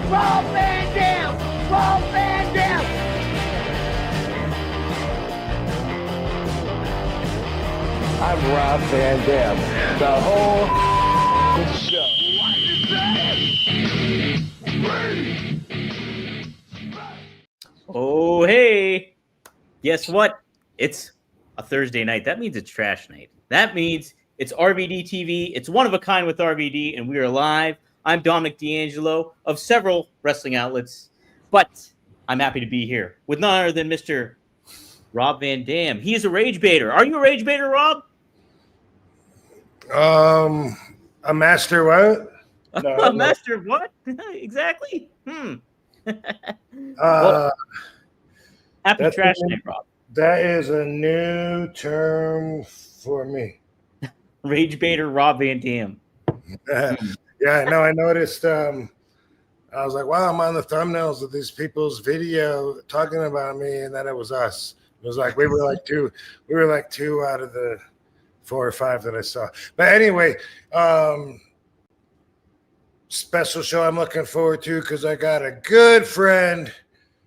Rob Van Dam! Rob Van Dam! I'm Rob Van Dam. The whole show. Oh, hey. Guess what? It's a Thursday night. That means it's trash night. That means it's RVD TV. It's One of a Kind with RVD, and we are live. I'm Dominic D'Angelo of several wrestling outlets, but I'm happy to be here with none other than Mr. Rob Van Dam. He is a rage baiter. Are you a rage baiter, Rob? A master what? No, a master of what? Exactly. Well, happy trash night, Rob. That is a new term for me. Rage baiter Rob Van Dam. Yeah, no, I noticed. I was like, wow, I'm on the thumbnails of these people's video talking about me, and then it was us. It was like we were like two out of the 4 or 5 that I saw. But anyway, special show I'm looking forward to because I got a good friend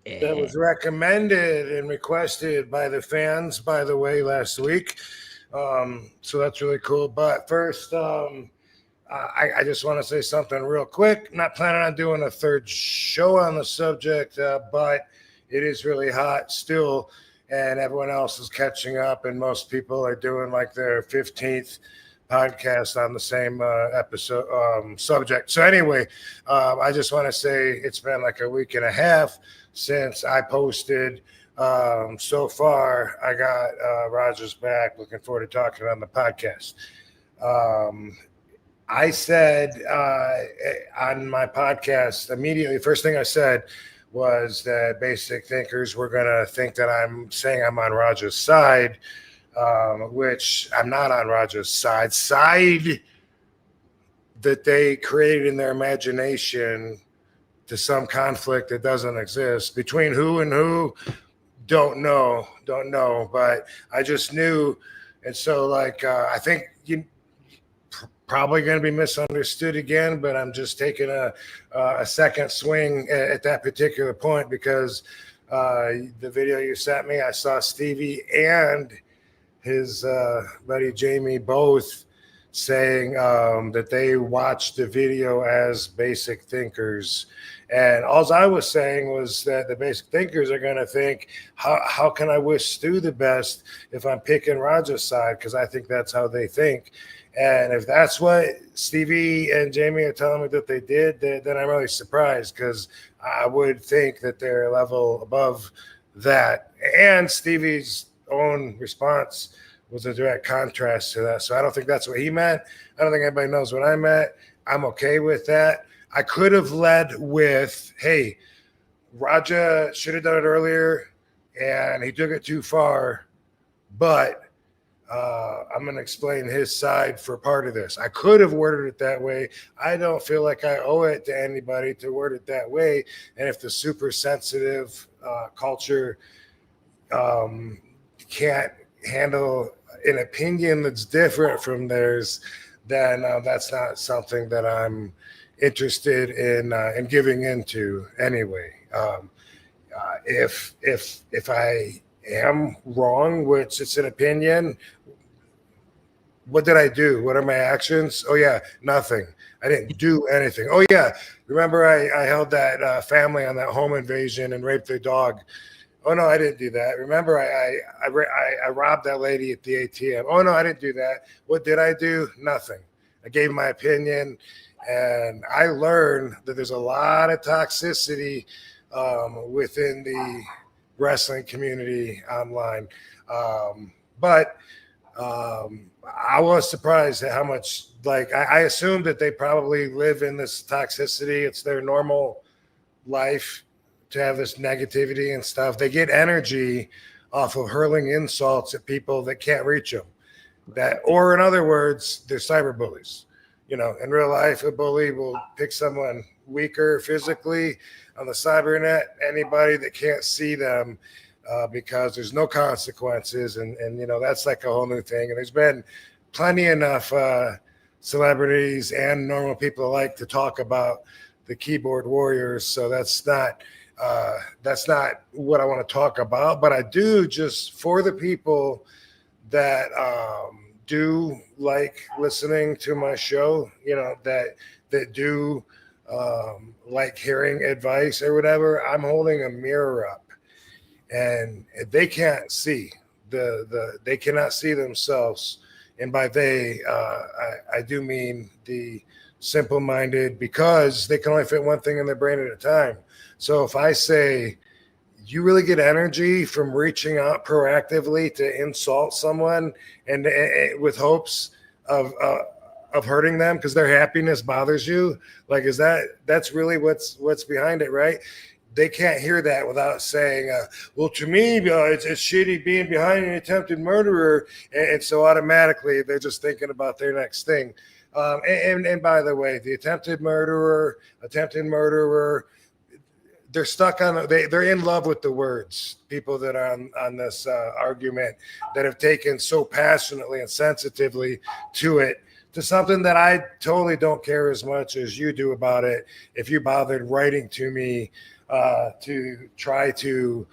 that was recommended and requested by the fans, by the way, last week. So that's really cool. But first, I just want to say something real quick. Not planning on doing a third show on the subject, but it is really hot still, and everyone else is catching up, and most people are doing like their 15th podcast on the same episode subject. So anyway, I just want to say it's been like a week and a half since I posted. So far, I got Roger's back. Looking forward to talking on the podcast. I said on my podcast immediately, first thing I said was that basic thinkers were going to think that I'm saying I'm on Roger's side, which I'm not on Roger's side that they created in their imagination to some conflict that doesn't exist between who and who. Don't know, but I just knew. And so like, I think you probably going to be misunderstood again, but I'm just taking a second swing at that particular point because the video you sent me, I saw Stevie and his buddy Jamie both saying that they watched the video as basic thinkers. And all I was saying was that the basic thinkers are going to think, how can I wish Stu the best if I'm picking Roger's side? Because I think that's how they think. And if that's what Stevie and Jamie are telling me that they did, then I'm really surprised because I would think that they're a level above that. And Stevie's own response was a direct contrast to that. So I don't think that's what he meant. I don't think anybody knows what I meant. I'm okay with that. I could have led with, hey, Raja should have done it earlier, and he took it too far, but I'm going to explain his side for part of this. I could have worded it that way. I don't feel like I owe it to anybody to word it that way. And if the super sensitive culture can't handle an opinion that's different from theirs, then that's not something that I'm interested in giving into anyway. If I am wrong, which it's an opinion, what did I do? What are my actions? Oh yeah, nothing. I didn't do anything. Oh yeah, remember I held that family on that home invasion and raped their dog. Oh no, I didn't do that. Remember I robbed that lady at the ATM. Oh no, I didn't do that. What did I do? Nothing. I gave my opinion. And I learned that there's a lot of toxicity within the wrestling community online. But I was surprised at how much, like, I assumed that they probably live in this toxicity. It's their normal life to have this negativity and stuff. They get energy off of hurling insults at people that can't reach them. Or in other words, they're cyberbullies. You know, in real life, a bully will pick someone weaker physically. On the cybernet, anybody that can't see them because there's no consequences. And you know, that's like a whole new thing. And there's been plenty enough celebrities and normal people alike to talk about the keyboard warriors. So that's not what I want to talk about. But I do, just for the people that do like listening to my show, that do like hearing advice or whatever, I'm holding a mirror up, and they can't see they cannot see themselves. And by they, I do mean the simple-minded, because they can only fit one thing in their brain at a time. So if I say, you really get energy from reaching out proactively to insult someone and with hopes of hurting them because their happiness bothers you, like, that's really what's behind it, right? They can't hear that without saying, well, to me, it's shitty being behind an attempted murderer. And so automatically they're just thinking about their next thing. And by the way, the attempted murderer, they're stuck on, they're in love with the words. People that are on this argument that have taken so passionately and sensitively to it, to something that I totally don't care as much as you do about it. If you bothered writing to me to try to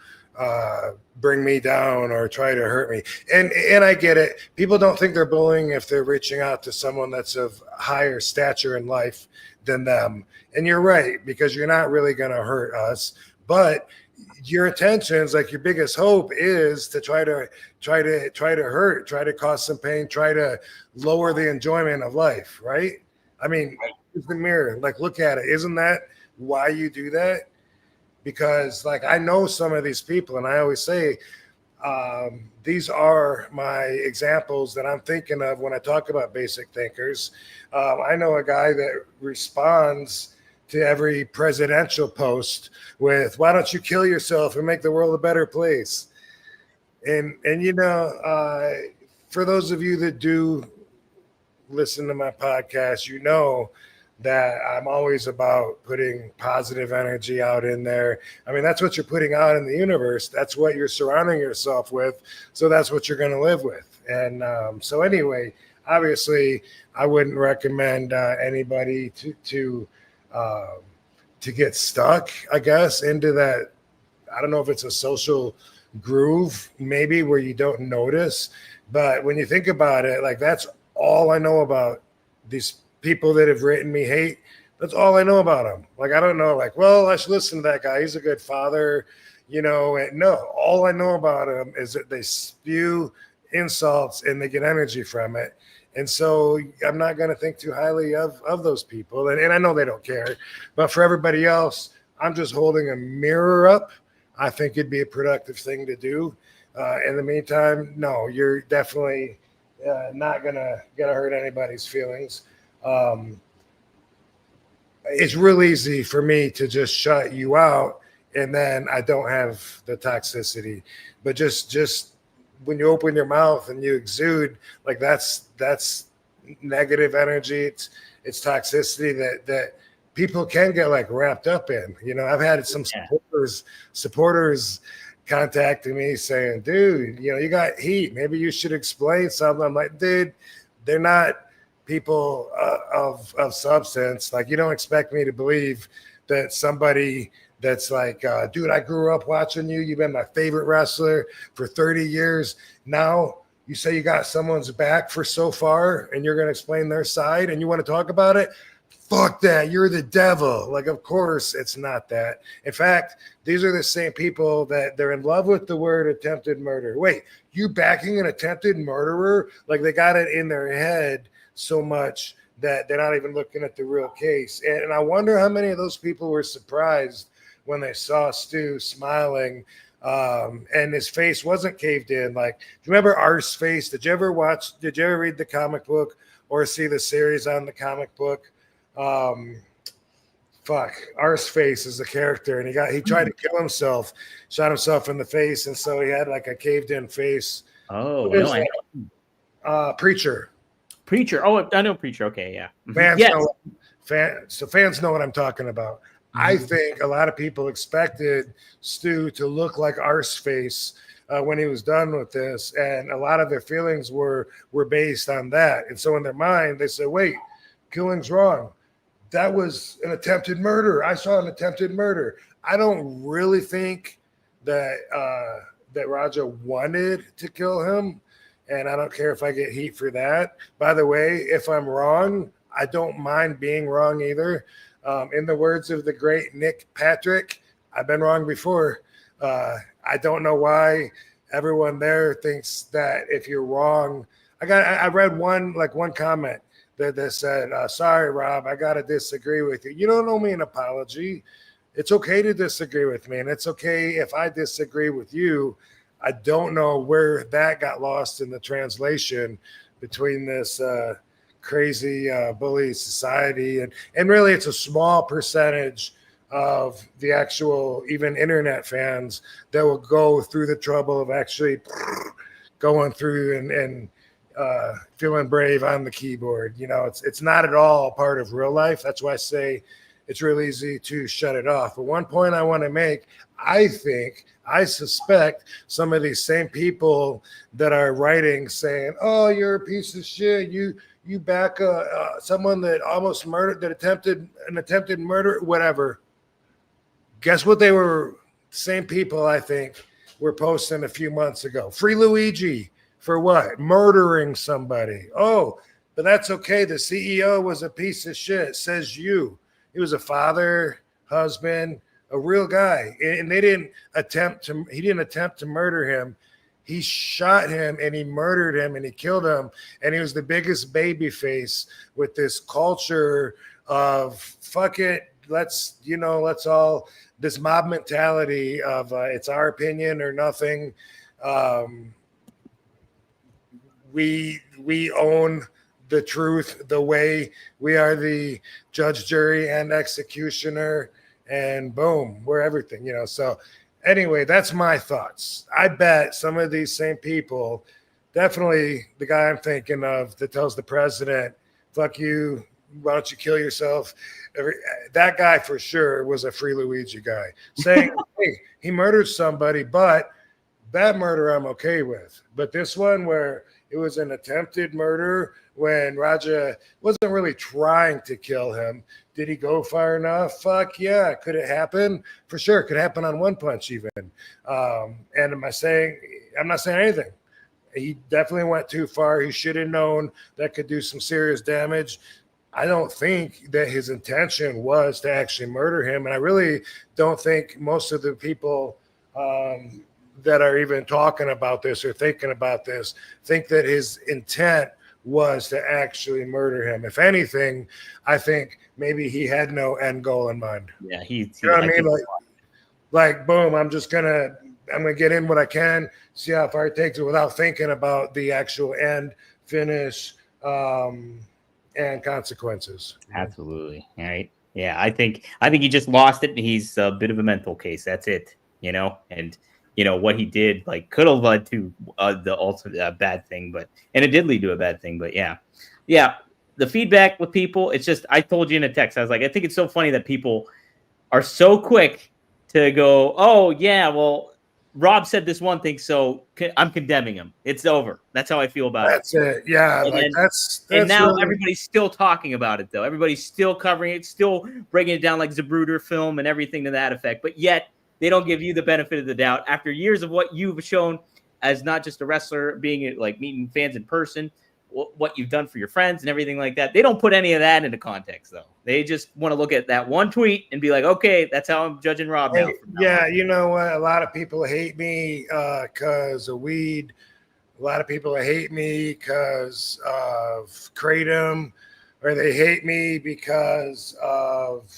bring me down or try to hurt me. And I get it. People don't think they're bullying if they're reaching out to someone that's of higher stature in life than them. And you're right, because you're not really going to hurt us. But your intentions, like your biggest hope, is to try to hurt, try to cause some pain, try to lower the enjoyment of life, right? I mean, use the mirror, like, look at it. Isn't that why you do that? Because, like, I know some of these people, and I always say, these are my examples that I'm thinking of when I talk about basic thinkers. I know a guy that responds to every presidential post with, why don't you kill yourself and make the world a better place? And for those of you that do listen to my podcast, you know that I'm always about putting positive energy out in there. I mean, that's what you're putting out in the universe. That's what you're surrounding yourself with. So that's what you're going to live with. And so anyway, obviously, I wouldn't recommend anybody to get stuck, I guess, into that. I don't know if it's a social groove, maybe, where you don't notice. But when you think about it, like, that's all I know about these people that have written me hate. That's all I know about them. Like, I don't know, like, well, I should listen to that guy. He's a good father, and no, all I know about them is that they spew insults and they get energy from it. And so I'm not going to think too highly of those people. And I know they don't care. But for everybody else, I'm just holding a mirror up. I think it'd be a productive thing to do. In the meantime, no, you're definitely not going to hurt anybody's feelings. It's real easy for me to just shut you out, and then I don't have the toxicity. But just when you open your mouth and you exude, like, that's negative energy. It's toxicity that people can get, like, wrapped up in. I've had some supporters contacting me saying, dude, you got heat. Maybe you should explain something. I'm like, dude, they're not people of substance. Like, you don't expect me to believe that somebody that's like, dude, I grew up watching you. You've been my favorite wrestler for 30 years. Now you say you got someone's back for so far and you're going to explain their side and you want to talk about it? Fuck that. You're the devil. Like, of course it's not that. In fact, these are the same people that they're in love with the word attempted murder. Wait, you backing an attempted murderer? Like, they got it in their head so much that they're not even looking at the real case. And I wonder how many of those people were surprised when they saw Stu smiling and his face wasn't caved in. Like, do you remember Art's face? Did you ever read the comic book or see the series on the comic book? Art's face is the character, and he tried to kill himself, shot himself in the face, and so he had like a caved in face. Oh, no, Preacher. Oh, I know Preacher. Okay, yeah. Fans know what I'm talking about. Mm-hmm. I think a lot of people expected Stu to look like Art's face when he was done with this, and a lot of their feelings were based on that. And so in their mind, they said, wait, killing's wrong. that was an attempted murder. I saw an attempted murder. I don't really think that that Raja wanted to kill him, and I don't care if I get heat for that. By the way, if I'm wrong, I don't mind being wrong either. In the words of the great Nick Patrick, I've been wrong before. I don't know why everyone there thinks that if you're wrong. I read one comment that said, sorry, Rob, I got to disagree with you. You don't owe me an apology. It's okay to disagree with me, and it's okay if I disagree with you. I don't know where that got lost in the translation between this crazy bully society. And really, it's a small percentage of the actual even internet fans that will go through the trouble of actually going through and feeling brave on the keyboard. You know, it's not at all part of real life. That's why I say it's real easy to shut it off. But one point I want to make, I suspect some of these same people that are writing saying, oh, you're a piece of shit. You back someone that almost murdered, that attempted murder, whatever. Guess what they were, same people I think were posting a few months ago. Free Luigi for what? Murdering somebody. Oh, but that's okay. The CEO was a piece of shit, says you. He was a father, husband, a real guy. And he didn't attempt to murder him. He shot him and he murdered him and he killed him. And he was the biggest baby face with this culture of fuck it. Let's all, this mob mentality of it's our opinion or nothing. We own the truth, the way we are the judge, jury, and executioner, and boom, we're everything, you know. So anyway, that's my thoughts. I bet some of these same people, definitely the guy I'm thinking of that tells the president, fuck you, why don't you kill yourself? That guy for sure was a Free Luigi guy saying, hey, he murdered somebody, but that murder I'm okay with. But this one where it was an attempted murder when Raja wasn't really trying to kill him. Did he go far enough? Fuck yeah. Could it happen? For sure. Could happen on one punch even. And I'm not saying anything. He definitely went too far. He should have known that could do some serious damage. I don't think that his intention was to actually murder him. And I really don't think most of the people that are even talking about this or thinking about this think that his intent was to actually murder him. If anything, I think maybe he had no end goal in mind. Yeah, you know what I mean? Like boom, I'm gonna get in what I can, see how far it takes it without thinking about the actual end, finish, and consequences. Absolutely. All right. Yeah, I think he just lost it. He's a bit of a mental case. That's it. You know, and you know what he did like could have led to the ultimate bad thing, and it did lead to a bad thing. But yeah. The feedback with people, it's just, I told you in a text, I was like, I think it's so funny that people are so quick to go, oh yeah, well, Rob said this one thing, so I'm condemning him. It's over. That's how I feel about That's it. Yeah, and that's and now really... everybody's still talking about it, though. Everybody's still covering it, still breaking it down like Zapruder film and everything to that effect. But yet they don't give you the benefit of the doubt after years of what you've shown as not just a wrestler, being like meeting fans in person, what you've done for your friends and everything like that. They don't put any of that into context, though. They just want to look at that one tweet and be like, okay, that's how I'm judging Rob now. Yeah, you know what? A lot of people hate me because of weed. A lot of people hate me because of kratom, or they hate me because of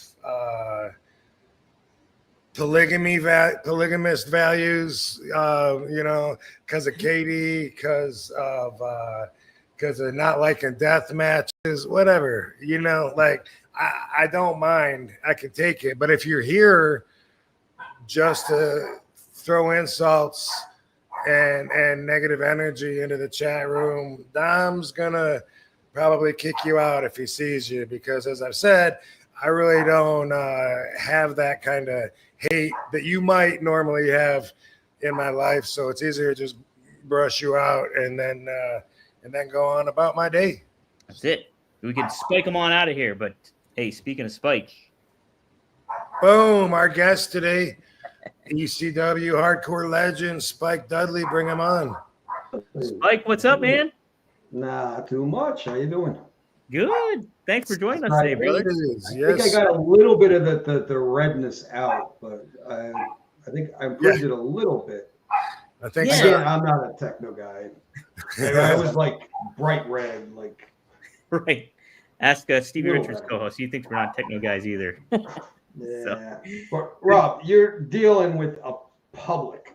polygamist values, you know, because of Katie, because of not liking death matches, whatever, you know, like I don't mind. I can take it. But if you're here just to throw insults and negative energy into the chat room, Dom's gonna probably kick you out if he sees you, because as I've said, I really don't have that kind of hate that you might normally have in my life. So it's easier to just brush you out and then go on about my day. That's it. We could spike them on out of here, but Hey, speaking of Spike, Boom. Our guest today, ECW hardcore legend, Spike Dudley. Bring him on. Spike, what's up, man? Nah, too much. How you doing? Good. Thanks for joining us today, Right. brother. Yes. I think I got a little bit of the redness out, but I think I improved it a little bit. I think Yeah. so. Again, I'm not a techno guy. I was like bright red, like Right. Ask Stevie Little Richards' better. co-host. He thinks we're not techno guys either. yeah. But Rob, you're dealing with a public.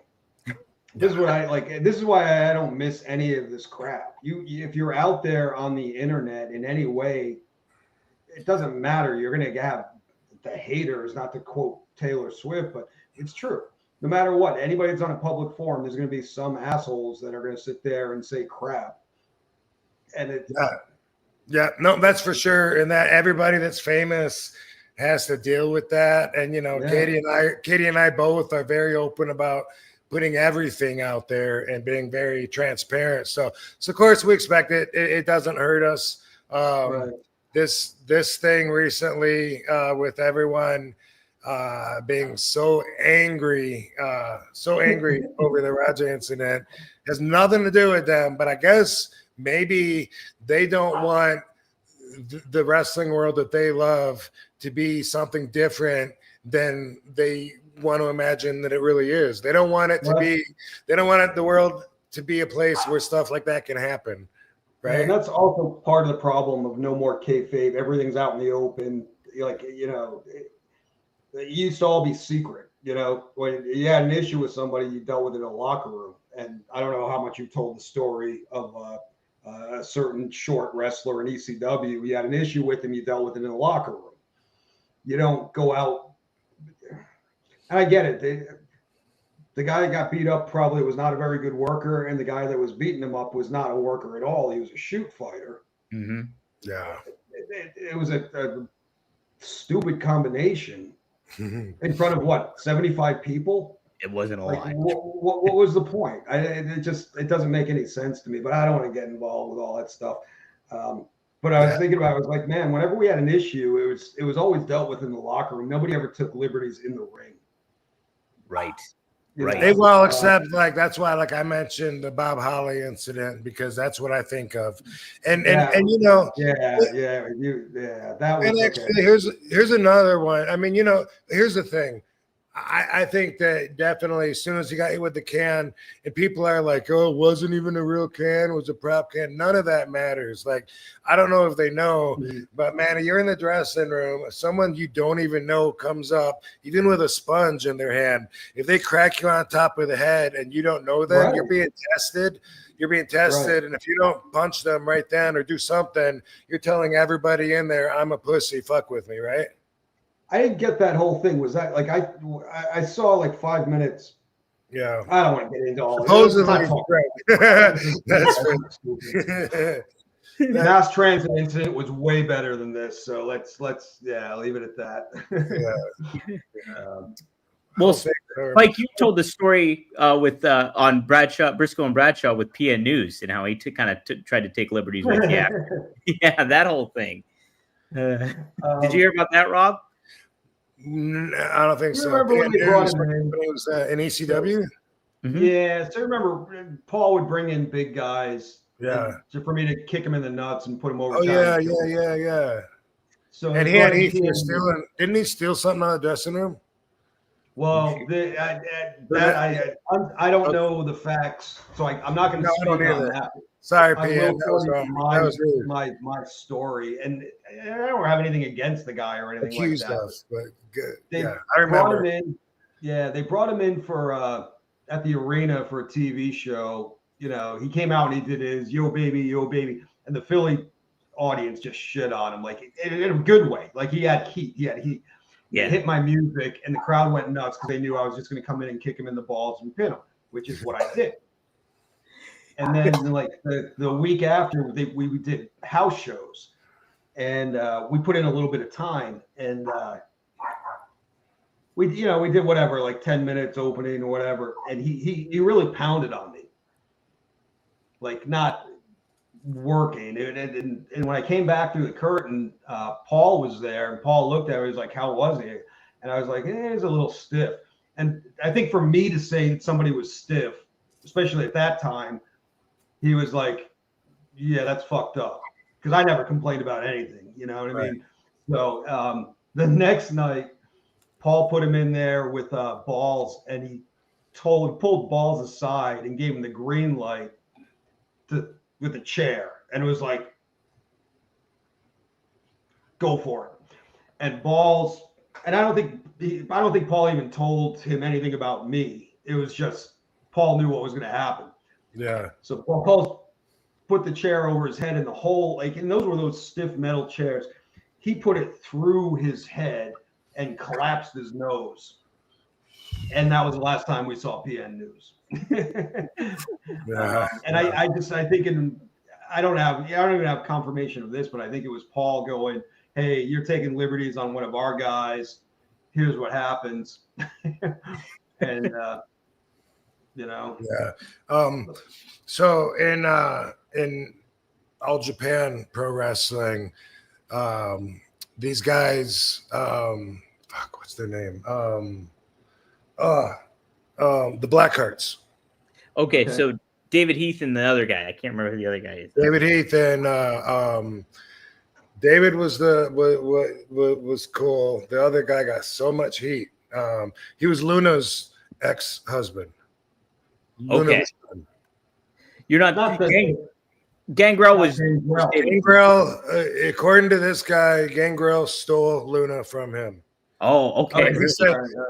This is what I like. This is why I don't miss any of this crap. If you're out there on the internet in any way, it doesn't matter. You're going to have the haters, not to quote Taylor Swift, but it's true. No matter what, anybody that's on a public forum, there's going to be some assholes that are going to sit there and say crap. And it, Yeah, no, that's for sure. And that everybody that's famous has to deal with that. And Yeah. Katie and I both are very open about putting everything out there and being very transparent. So of course we expect it. It doesn't hurt us. right. This thing recently with everyone being so angry over the Raja incident has nothing to do with them. But I guess maybe they don't want the wrestling world that they love to be something different than they want to imagine that it really is. They don't want it to be. They don't want the world to be a place where stuff like that can happen. Right. And that's also part of the problem of no more kayfabe. Everything's out in the open. Like, it used to all be secret. When you had an issue with somebody, you dealt with it in a locker room. And I don't know how much you told the story of a certain short wrestler in ECW. You had an issue with him, you dealt with it in the locker room. You don't go out. And I get it. The guy that got beat up probably was not a very good worker, and the guy that was beating him up was not a worker at all. He was a shoot fighter. Mm-hmm. Yeah. It was a stupid combination in front of what, 75 people? It wasn't a Like, lie. what was the point? It doesn't make any sense to me, but I don't want to get involved with all that stuff. But I was thinking about it, I was like, man, whenever we had an issue, it was always dealt with in the locker room. Nobody ever took liberties in the ring. Right. You Right. know? Well, except that's why I mentioned the Bob Holly incident, because that's what I think of. And Yeah. that was and actually here's another one. I mean, here's the thing. I think that definitely as soon as he got hit with the can and people are like, oh, it wasn't even a real can, it was a prop can. None of that matters. Like, I don't know if they know, but man, you're in the dressing room, someone you don't even know comes up, even with a sponge in their hand. If they crack you on top of the head and you don't know them, Right. you're being tested. Right. And if you don't punch them right then or do something, you're telling everybody in there, I'm a pussy, fuck with me, right? I didn't get that whole thing. Was that like I saw like 5 minutes? Yeah. I don't want to get into all of it. Supposedly, The mass transit incident was way better than this. So let's leave it at that. Well, Spike, you told the story with on Briscoe and Bradshaw with PN News and how he tried to take liberties with you. Yeah, that whole thing. Did you hear about that, Rob? I don't think so. Remember when they brought him in? It was in ECW? Mm-hmm. Yeah, so remember Paul would bring in big guys. Yeah. For me to kick him in the nuts and put him over. Oh, yeah. So And he had Heath stealing. Didn't he steal something out of the dressing room? Well, I don't know the facts, so I'm not going to speak on that. Sorry, I PN. will That was tell wrong. you That was rude. my story, and I don't have anything against the guy or anything Accused like that. of, but good. They Yeah, I remember. brought him in. Yeah, they brought him in for at the arena for a TV show. He came out and he did his yo baby, and the Philly audience just shit on him, like in a good way. Like he had heat. He hit my music, and the crowd went nuts because they knew I was just going to come in and kick him in the balls and pin him, which is what I did. And then like the week after, we did house shows, and we put in a little bit of time, and we did whatever, like 10 minutes opening or whatever, and he really pounded on me, like not working. And when I came back through the curtain, Paul was there, and Paul looked at me. He was like, "How was he?" And I was like, "He's a little stiff." And I think for me to say that somebody was stiff, especially at that time, he was like, "Yeah, that's fucked up," because I never complained about anything. You know what I mean? So the next night, Paul put him in there with Balls, and he pulled Balls aside and gave him the green light with the chair, and it was like, "Go for it." And Balls, and I don't think Paul even told him anything about me. It was just Paul knew what was going to happen. Yeah. So Paul put the chair over his head in the hole, and those were those stiff metal chairs. He put it through his head and collapsed his nose. And that was the last time we saw PN News. Yeah. And I don't even have confirmation of this, but I think it was Paul going, "Hey, you're taking liberties on one of our guys. Here's what happens." And Yeah. So in All Japan Pro Wrestling, these guys, what's their name? The Blackhearts. Okay, so David Heath and the other guy. I can't remember who the other guy is. David Heath and David was was cool. The other guy got so much heat. He was Luna's ex-husband. Okay. You're not the Gangrel was Gangrel, according to this guy, Gangrel stole Luna from him. Oh, okay.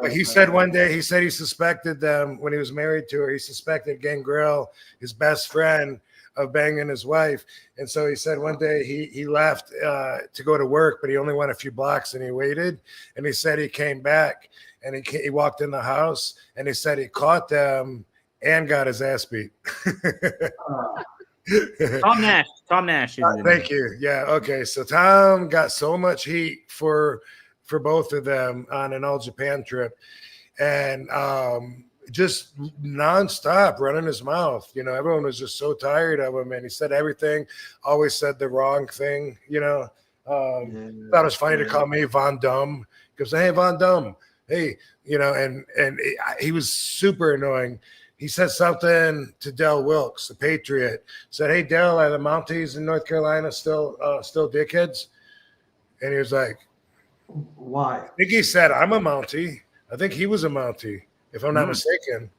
He said one day, he suspected them when he was married to her. He suspected Gangrel, his best friend, of banging his wife. And so he said one day he left to go to work, but he only went a few blocks and he waited. And he said he came back and he walked in the house and he said he caught them and got his ass beat. Tom Nash. Thank you. Yeah. Okay. So Tom got so much heat for both of them on an All Japan trip, and just nonstop running his mouth. You know, everyone was just so tired of him, and he said everything. Always said the wrong thing. You know, thought it was funny to call me Von Dum. He goes, "Hey, Von Dum. Hey," you know, and he was super annoying. He said something to Del Wilkes, the Patriot. Said, "Hey, Del, are the Mounties in North Carolina still dickheads?" And he was like, "Why?" I think he said, "I'm a Mountie." I think he was a Mountie, if I'm not mistaken.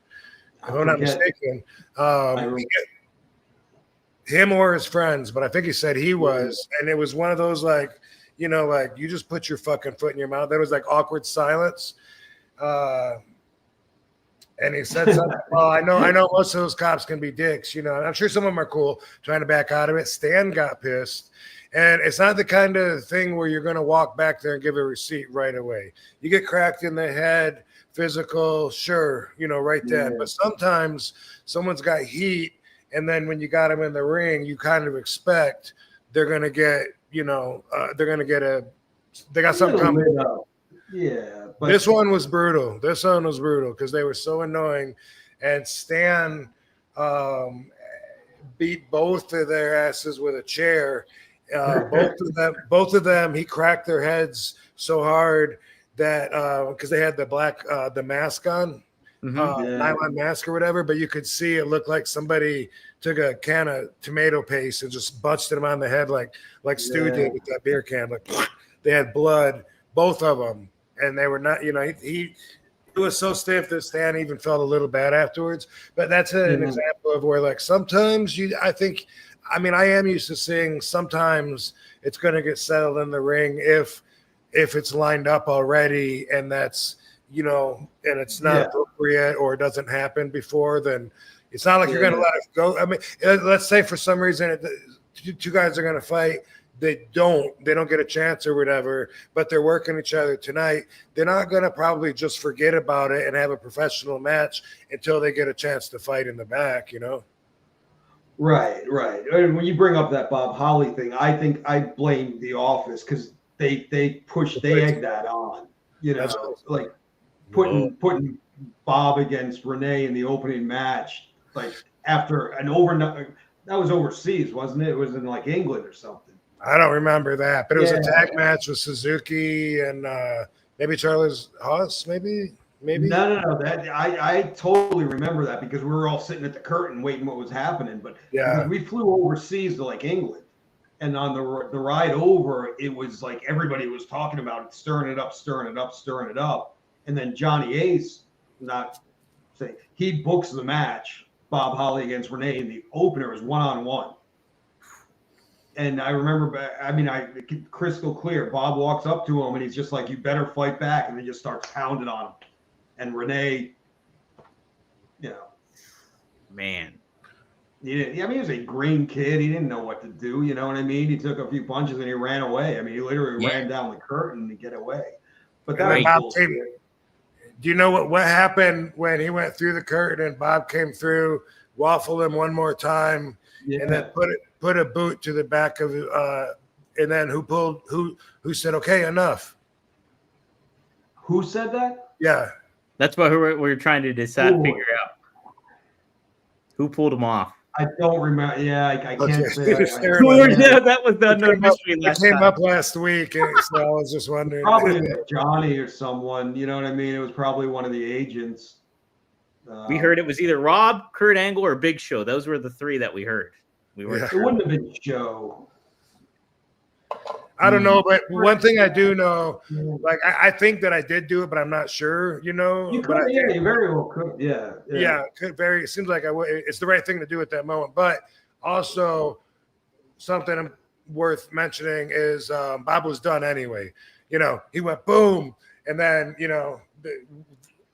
Him or his friends, but I think he said he was. And it was one of those, like, you know, like, you just put your fucking foot in your mouth. There was like awkward silence. And he said something. Well, I know most of those cops can be dicks, you know. I'm sure some of them are cool, trying to back out of it. Stan got pissed. And it's not the kind of thing where you're going to walk back there and give a receipt right away. You get cracked in the head, physical, sure, you know, right then. Yeah. But sometimes someone's got heat, and then when you got them in the ring, you kind of expect they're going to get, you know, they got something coming. Yeah. But this one was brutal. Because they were so annoying. And Stan beat both of their asses with a chair. Both of them, he cracked their heads so hard that because they had the mask on, nylon mask or whatever, but you could see it looked like somebody took a can of tomato paste and just busted them on the head like Stu did with that beer can. Like they had blood, both of them, and they were not. You know, he was so stiff that Stan even felt a little bad afterwards. But that's an example of where, like, sometimes I am used to seeing sometimes it's going to get settled in the ring if it's lined up already and that's, you know, and it's not appropriate or it doesn't happen before, then it's not like you're going to let it go. I mean, let's say for some reason two guys are going to fight. They don't get a chance or whatever, but they're working each other tonight. They're not going to probably just forget about it and have a professional match until they get a chance to fight in the back, you know? Right. And when you bring up that Bob Holly thing, I think I blame The Office because they egged that on, you know, like putting Bob against Renee in the opening match, like after an overnight. That was overseas, wasn't it? It was in like England or something. I don't remember that, but it was a Yeah. tag match with Suzuki and maybe Charles Haas, maybe. No. That I totally remember that because we were all sitting at the curtain waiting what was happening. But Yeah. because we flew overseas to like England, and on the ride over, it was like everybody was talking about it, stirring it up. And then Johnny Ace, he books the match, Bob Holly against Renee, and the opener is 1-on-1. And I remember, crystal clear. Bob walks up to him and he's just like, "You better fight back," and he just starts pounding on him. And Renee, Man. he was a green kid. He didn't know what to do. You know what I mean? He took a few punches and he ran away. I mean, he literally ran down the curtain to get away. But that was Bob do you know what happened when he went through the curtain and Bob came through, waffled him one more time, and then put a boot to the back of and then who said, "Okay, enough"? Who said that? Yeah. That's what we're trying to figure out. Who pulled him off? I don't remember. Yeah, I can't say. That was another mystery last time. It came up last week, and so I was just wondering. Probably Johnny or someone. You know what I mean? It was probably one of the agents. We heard it was either Rob, Kurt Angle, or Big Show. Those were the three that we heard. We were. It wouldn't have been Joe. I don't know, but one thing I do know, like I think that I did do it, but I'm not sure. You could, you very well could. Yeah, it seems like I would. It's the right thing to do at that moment. But also, something worth mentioning is Bob was done anyway. He went boom, and then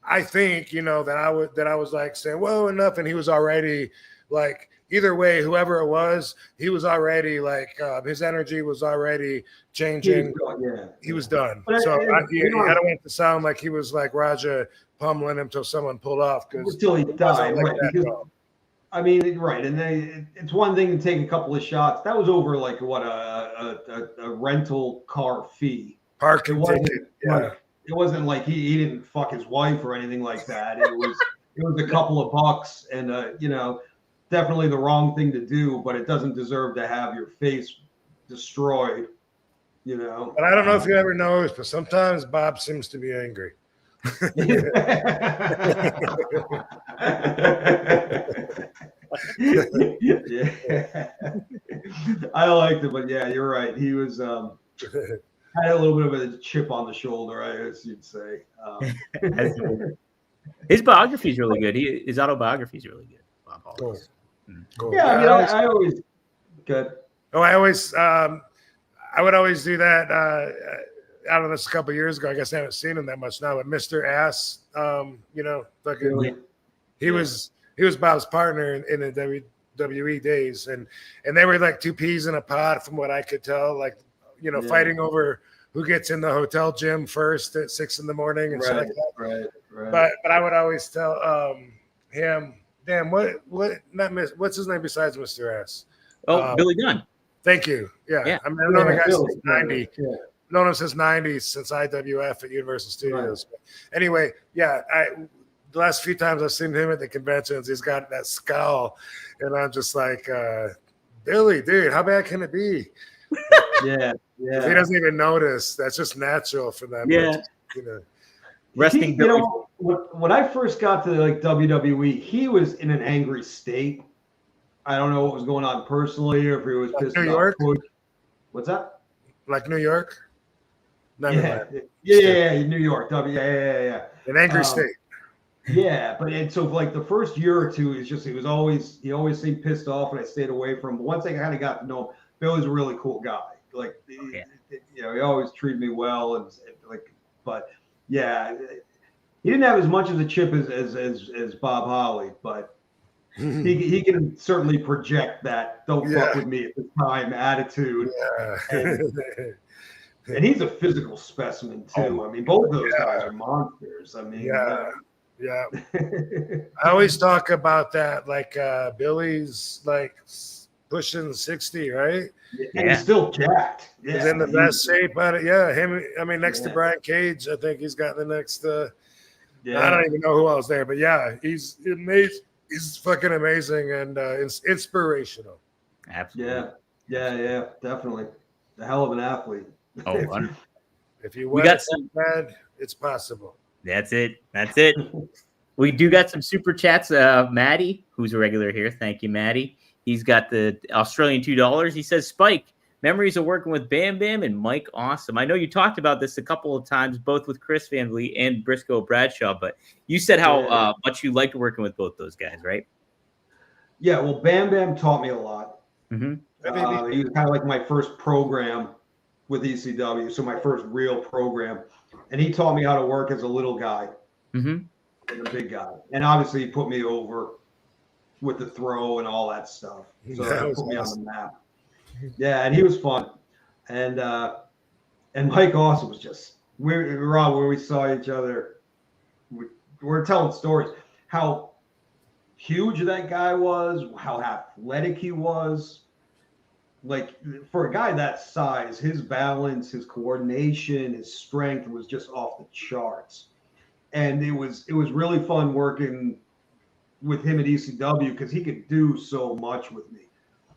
I think that I was like saying, "Whoa, enough," and he was already like. Either way, whoever it was, he was already like his energy was already changing. He was done. But so I don't want it to sound like he was like Raja pummeling him till someone pulled off until he died. Right. Right. And it's one thing to take a couple of shots. That was over like what a rental car fee. Parking ticket. It wasn't like he didn't fuck his wife or anything like that. It was a couple of bucks and definitely the wrong thing to do, but it doesn't deserve to have your face destroyed, But I don't know if you ever noticed, but sometimes Bob seems to be angry. I liked it, but yeah, you're right. He was had a little bit of a chip on the shoulder, I guess you'd say. His biography is really good. His autobiography is really good. Bob Hollis. Cool. Yeah, I always good. I would always do that. I don't know, this a couple of years ago. I guess I haven't seen him that much now. But Mr. Ass, he was Bob's partner in the WWE days, and they were like two peas in a pod, from what I could tell. Like, fighting over who gets in the hotel gym first at 6 a.m. and stuff like that. Right. But I would always tell him. Damn, what's his name besides Mr. S? Billy Gunn. Thank you. Yeah. I mean, I've known the guy since 90. Known him since 90, since IWF at Universal Studios. Right. But anyway, the last few times I've seen him at the conventions, he's got that scowl, and I'm just like, Billy, dude, how bad can it be? Yeah. He doesn't even notice. That's just natural for them. Yeah. Resting. When I first got to like WWE, he was in an angry state. I don't know what was going on personally, or if he was pissed off. New York. What's that? Like New York? New York. Yeah. An angry state. Yeah, but so like the first year or two, he always seemed pissed off, and I stayed away from him. But once I kind of got to know him, Billy's a really cool guy. Like, he always treated me well, and like, but yeah. He didn't have as much of a chip as Bob Holly, but he can certainly project that "don't fuck with me at this time" attitude. Yeah. And he's a physical specimen too. I mean, both of those guys are monsters. I mean, yeah. I always talk about that. Like Billy's like pushing 60, right? And he's still jacked. Yeah, he's in the best shape out of him. I mean, next to Brian Cage, I think he's got the next. I don't even know who else there, but he's amazing. He's fucking amazing and inspirational. Absolutely. Yeah, definitely. A hell of an athlete. Oh, If you we want got it some. bad, it's possible. That's it. That's it. We do got some super chats. Maddie, who's a regular here, thank you, Maddie. He's got the Australian $2. He says, Spike, memories of working with Bam Bam and Mike Awesome. I know you talked about this a couple of times, both with Chris Van Vliet and Briscoe Bradshaw, but you said how much you liked working with both those guys, right? Yeah, well, Bam Bam taught me a lot. Mm-hmm. He was kind of like my first program with ECW, so my first real program. And he taught me how to work as a little guy. Mm-hmm. And a big guy. And obviously he put me over with the throw and all that stuff. So he put me on the map. Yeah, and he was fun. And Mike also was just Rob, when we saw each other, we're telling stories. How huge that guy was, how athletic he was. Like for a guy that size, his balance, his coordination, his strength was just off the charts. And it was really fun working with him at ECW because he could do so much with me.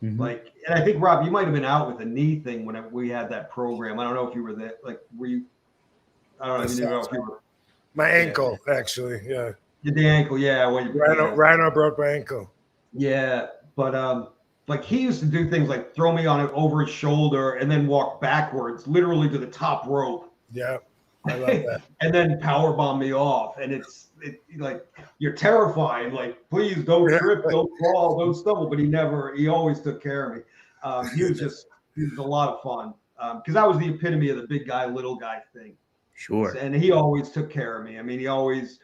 Mm-hmm. Like, and I think Rob, you might have been out with a knee thing when we had that program. I don't know if you were there. Like, were you? I don't know if you were. My ankle, actually, yeah. The ankle, yeah. Well, Rhino broke my ankle. Yeah, but like he used to do things like throw me on it over his shoulder and then walk backwards, literally to the top rope. Yeah. I love that. And then power bomb me off, and it's like you're terrified. Like, please don't trip, don't fall, don't stumble. But he always took care of me. He was a lot of fun because that was the epitome of the big guy, little guy thing. Sure. And he always took care of me. I mean, he always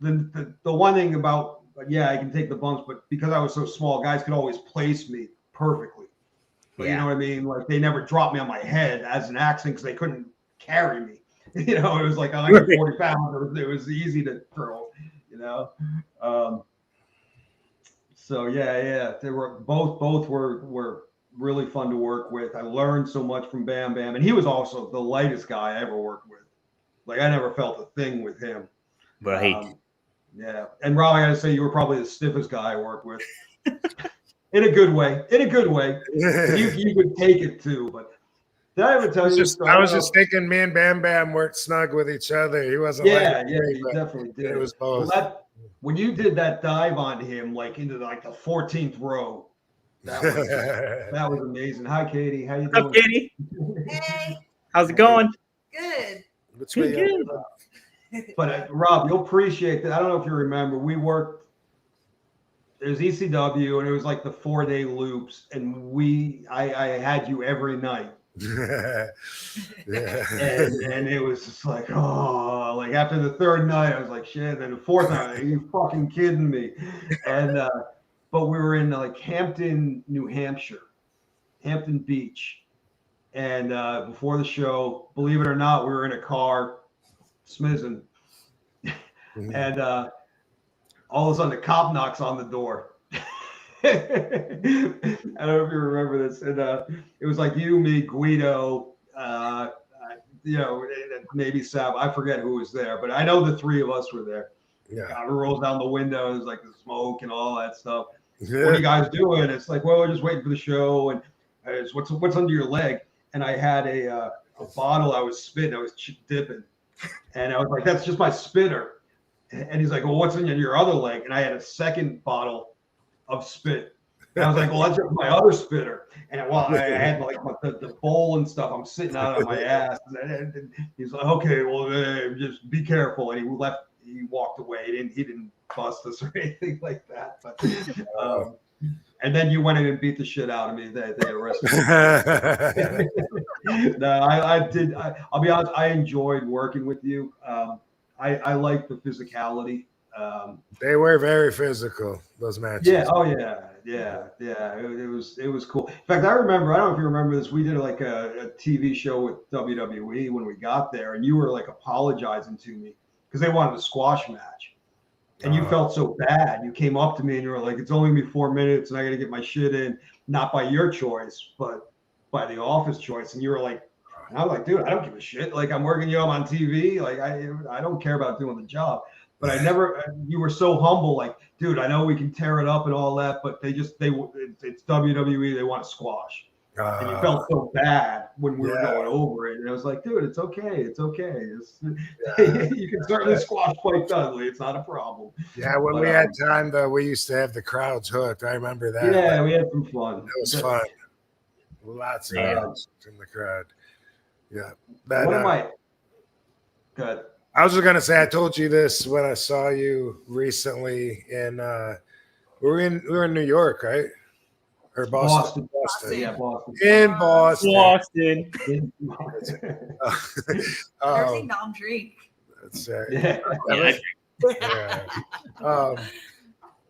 the one thing about I can take the bumps, but because I was so small, guys could always place me perfectly. But you know what I mean? Like they never dropped me on my head as an accident because they couldn't carry me. You know, it was like I got 40 pounds. It was easy to throw. You know, so they were both were really fun to work with. I learned so much from Bam Bam, and he was also the lightest guy I ever worked with. Like I never felt a thing with him. Right. Yeah, and Rob, I gotta say, you were probably the stiffest guy I worked with. In a good way. You could take it too, but. Did I ever tell you? I was just thinking me and Bam Bam worked snug with each other. He wasn't you definitely did. It was both. Well, when you did that dive on him, like into the 14th row, that was amazing. Hi, Katie. How you doing? What's up, Katie? Hey. How's it going? Good. Good. But Rob, you'll appreciate that. I don't know if you remember, we worked. There's ECW, and it was like the 4-day loops, and I had you every night. Yeah. And it was just like, oh, like after the third night, I was like, shit. And the fourth night, are you fucking kidding me? And but we were in like Hampton, New Hampshire, Hampton Beach, and before the show, believe it or not, we were in a car, smizzing, and all of a sudden, the cop knocks on the door. I don't know if you remember this. And it was like you, me, Guido, maybe Sab. I forget who was there, but I know the three of us were there. Yeah. God, we rolls down the window. There's like the smoke and all that stuff. Yeah. What are you guys doing? It's like, well, we're just waiting for the show. And it's what's under your leg? And I had a bottle I was spitting. I was dipping. And I was like, that's just my spitter. And he's like, well, what's in your other leg? And I had a second bottle of spit. And I was like, well, that's just my other spitter. And I had like the bowl and stuff. I'm sitting out on my ass. And he's like, okay, well, just be careful. And he walked away. He didn't bust us or anything like that. But and then you went in and beat the shit out of me. They arrested me. No, I did. I'll be honest. I enjoyed working with you. I like the physicality. They were very physical, those matches. Yeah. Oh yeah. It was cool. In fact, I remember. I don't know if you remember this. We did like a TV show with WWE when we got there, and you were like apologizing to me because they wanted a squash match, and you felt so bad. You came up to me and you were like, "It's only gonna be 4 minutes, and I got to get my shit in, not by your choice, but by the office choice." And you were like, and I was like, "Dude, I don't give a shit. Like I'm working you up on TV. Like I don't care about doing the job." but I never. You were so humble, like, dude, I know we can tear it up and all that, but it's WWE. They want to squash. And you felt so bad when we were going over it. And I was like, dude, it's okay. It's okay. You can certainly squash Spike Dudley. It's not a problem. Yeah, when we had time, though, we used to have the crowds hooked. I remember that. Yeah, we had some fun. It was fun. Lots of fans in the crowd. Yeah. Good. I was just going to say, I told you this when I saw you recently in we were in New York, right? Or Boston. Yeah, Boston. In Boston. Never seen Dom drink. That's right.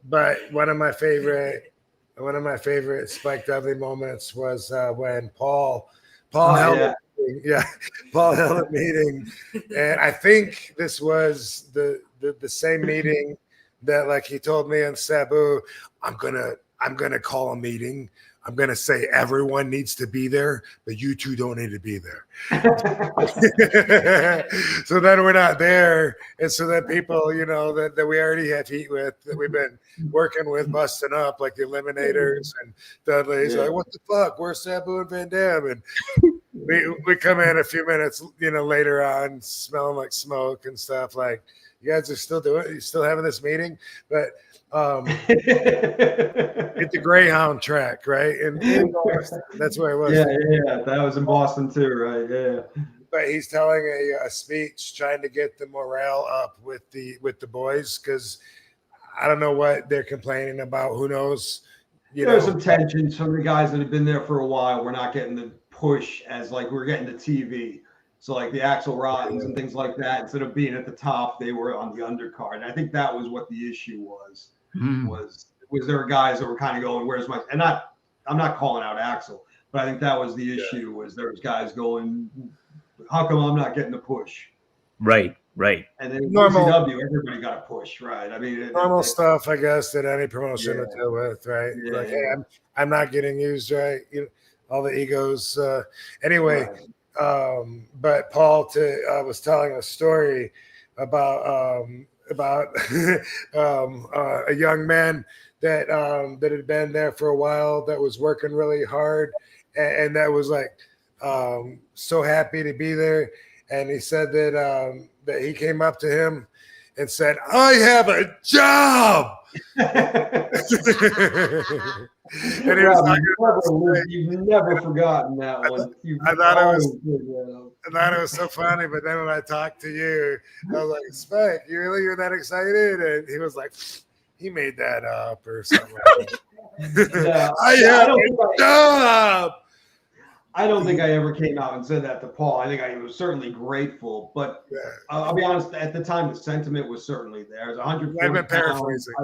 But one of my favorite Spike Dudley moments was when Paul held a meeting, and I think this was the same meeting that, like, he told me and Sabu, I'm gonna call a meeting. I'm gonna say everyone needs to be there, but you two don't need to be there. So then we're not there, and so that people, that we already have heat with, that we've been working with, busting up, like the Eliminators and Dudley's, like, what the fuck? Where's Sabu and Van Dam? And we come in a few minutes, later on, smelling like smoke and stuff. Like, you guys are still having this meeting, but. At the Greyhound track, right? In Boston. That's where it was. Yeah, that was in Boston too, right? Yeah. But he's telling a speech, trying to get the morale up with the boys, because I don't know what they're complaining about. Who knows? There's some tension. Some of the guys that have been there for a while, we're not getting the push as like we're getting the TV. So like the Axl Rottens and things like that, instead of being at the top, they were on the undercard. And I think that was what the issue was. Was there guys that were kind of going, where's my, and I'm not calling out Axl, but I think that was the issue, was there was guys going, how come I'm not getting the push? Right. And then normal ECW, everybody got a push, right? I mean, normal stuff, I guess, that any promotion would deal with, right? Yeah, like, hey, I'm not getting used, right? All the egos. Anyway, right. But Paul was telling a story about a young man that had been there for a while, that was working really hard, and that was like so happy to be there. And he said that he came up to him and said, "I have a job." And he was you've never forgotten that one. I thought it was so funny, but then when I talked to you, I was like, "Spike, you're that excited?" And he was like, "He made that up or something." I have a job. I don't think I ever came out and said that to Paul. I think I was certainly grateful, but I'll be honest. At the time, the sentiment was certainly there. It was 140 I've been paraphrasing.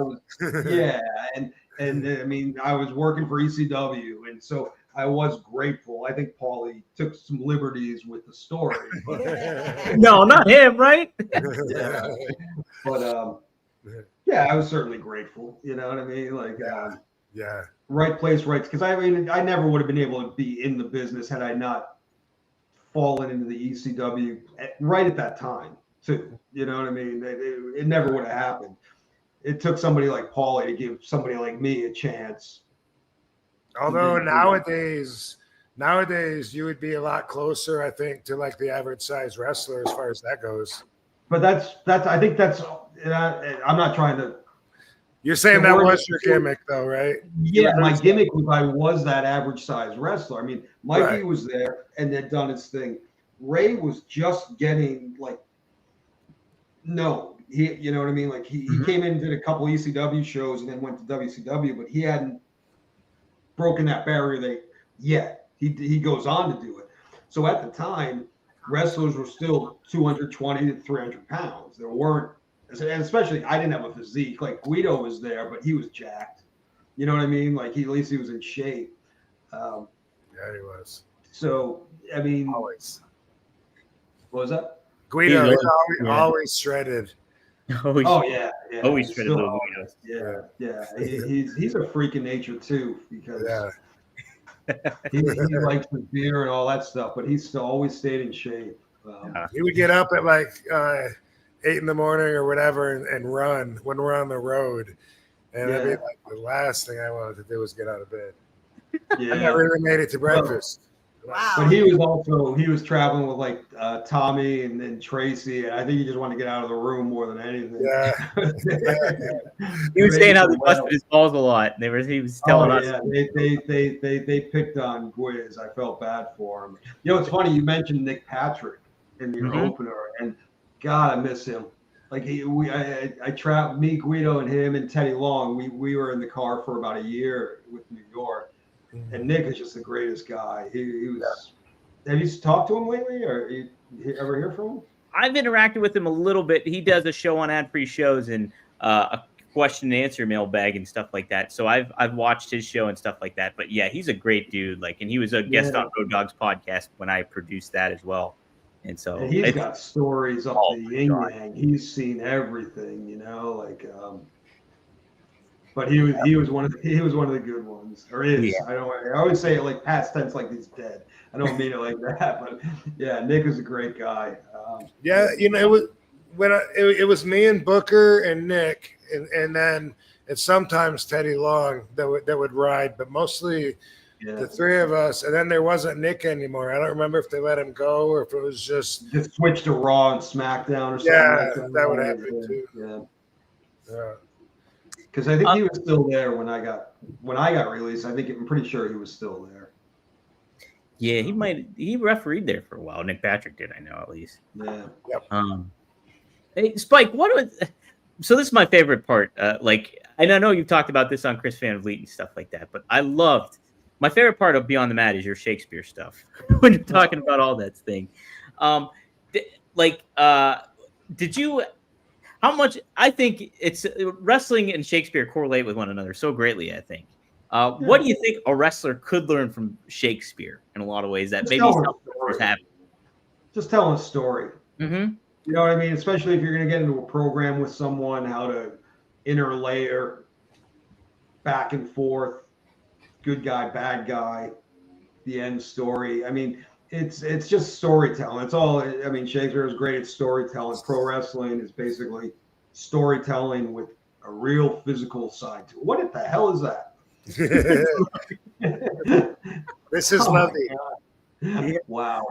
And I mean, I was working for ECW, and so I was grateful. I think Paulie took some liberties with the story, but no, not him, right? Yeah, but I was certainly grateful. You know what I mean? Like, right place, right. Because I mean, I never would have been able to be in the business had I not fallen into the ECW right at that time, too. You know what I mean? It never would have happened. It took somebody like Paulie to give somebody like me a chance. Although nowadays you would be a lot closer, I think, to like the average size wrestler as far as that goes. But that's I think that's I'm not trying to. You're saying that was your gimmick, though, right? Yeah, my gimmick was I was that average size wrestler. I mean, Mikey was there and had done his thing. Ray was just getting like known. You know what I mean? Like he came in, did a couple ECW shows, and then went to WCW, but he hadn't broken that barrier yet. He goes on to do it. So at the time, wrestlers were still 220 to 300 pounds. There weren't, and especially I didn't have a physique. Like Guido was there, but he was jacked. You know what I mean? Like at least he was in shape. Yeah, he was. So I mean, always. What was that? Guido always shredded. Oh yeah. Always shredded little Guido. Yeah. He's a freak in nature too, because he likes the beer and all that stuff, but he's still always stayed in shape. He would get up at like 8 in the morning or whatever and run when we're on the road. And that'd be Yeah. like the last thing I wanted to do was get out of bed. Yeah. I never even made it to breakfast. Wow. But he was traveling with like Tommy and then Tracy, and I think he just wanted to get out of the room more than anything. Yeah. He was saying how they busted his balls a lot. He was telling us. Yeah, they picked on Gwiz. I felt bad for him. You know, it's funny you mentioned Nick Patrick in your opener, and God, I miss him. Like I traveled, me, Guido, and him and Teddy Long. We were in the car for about a year with New York, and Nick is just the greatest guy. He was. Have you talked to him lately, or you ever hear from him? I've interacted with him a little bit. He does a show on ad-free shows and a question and answer mailbag and stuff like that. So I've watched his show and stuff like that. But yeah, he's a great dude. Like, and he was a guest on Road Dogs podcast when I produced that as well. And so and he's got stories up the yin yang. He's seen everything, you know. Like, but he was one of the good ones, or is. Yeah. I always say it like past tense, like he's dead. I don't mean it like that, but yeah, Nick is a great guy. Yeah, you know, it was when it was me and Booker and Nick, and then it's sometimes Teddy Long that would ride, but mostly the three of us. And then there wasn't Nick anymore. I don't remember if they let him go or if it was just switched to Raw and SmackDown or something. Yeah, like that would happen too. Yeah. Because I think he was still there when I got released. I'm pretty sure he was still there. Yeah, he refereed there for a while. Nick Patrick did, I know, at least. Yeah. Yep. Hey, Spike, so this is my favorite part. And I know you've talked about this on Chris Van Vliet and stuff like that, but my favorite part of Beyond the Mat is your Shakespeare stuff when you're talking about all that thing. How much, I think it's wrestling and Shakespeare correlate with one another so greatly, I think. What do you think a wrestler could learn from Shakespeare in a lot of ways that maybe some wrestlers haven't? Just telling a story. Mm-hmm. You know what I mean? Especially if you're going to get into a program with someone, how to interlayer back and forth, good guy, bad guy, the end story. I mean, it's just storytelling. It's all. I mean, Shakespeare is great at storytelling. Pro wrestling is basically storytelling with a real physical side to it. What the hell is that? This is lovely. Yeah. Wow.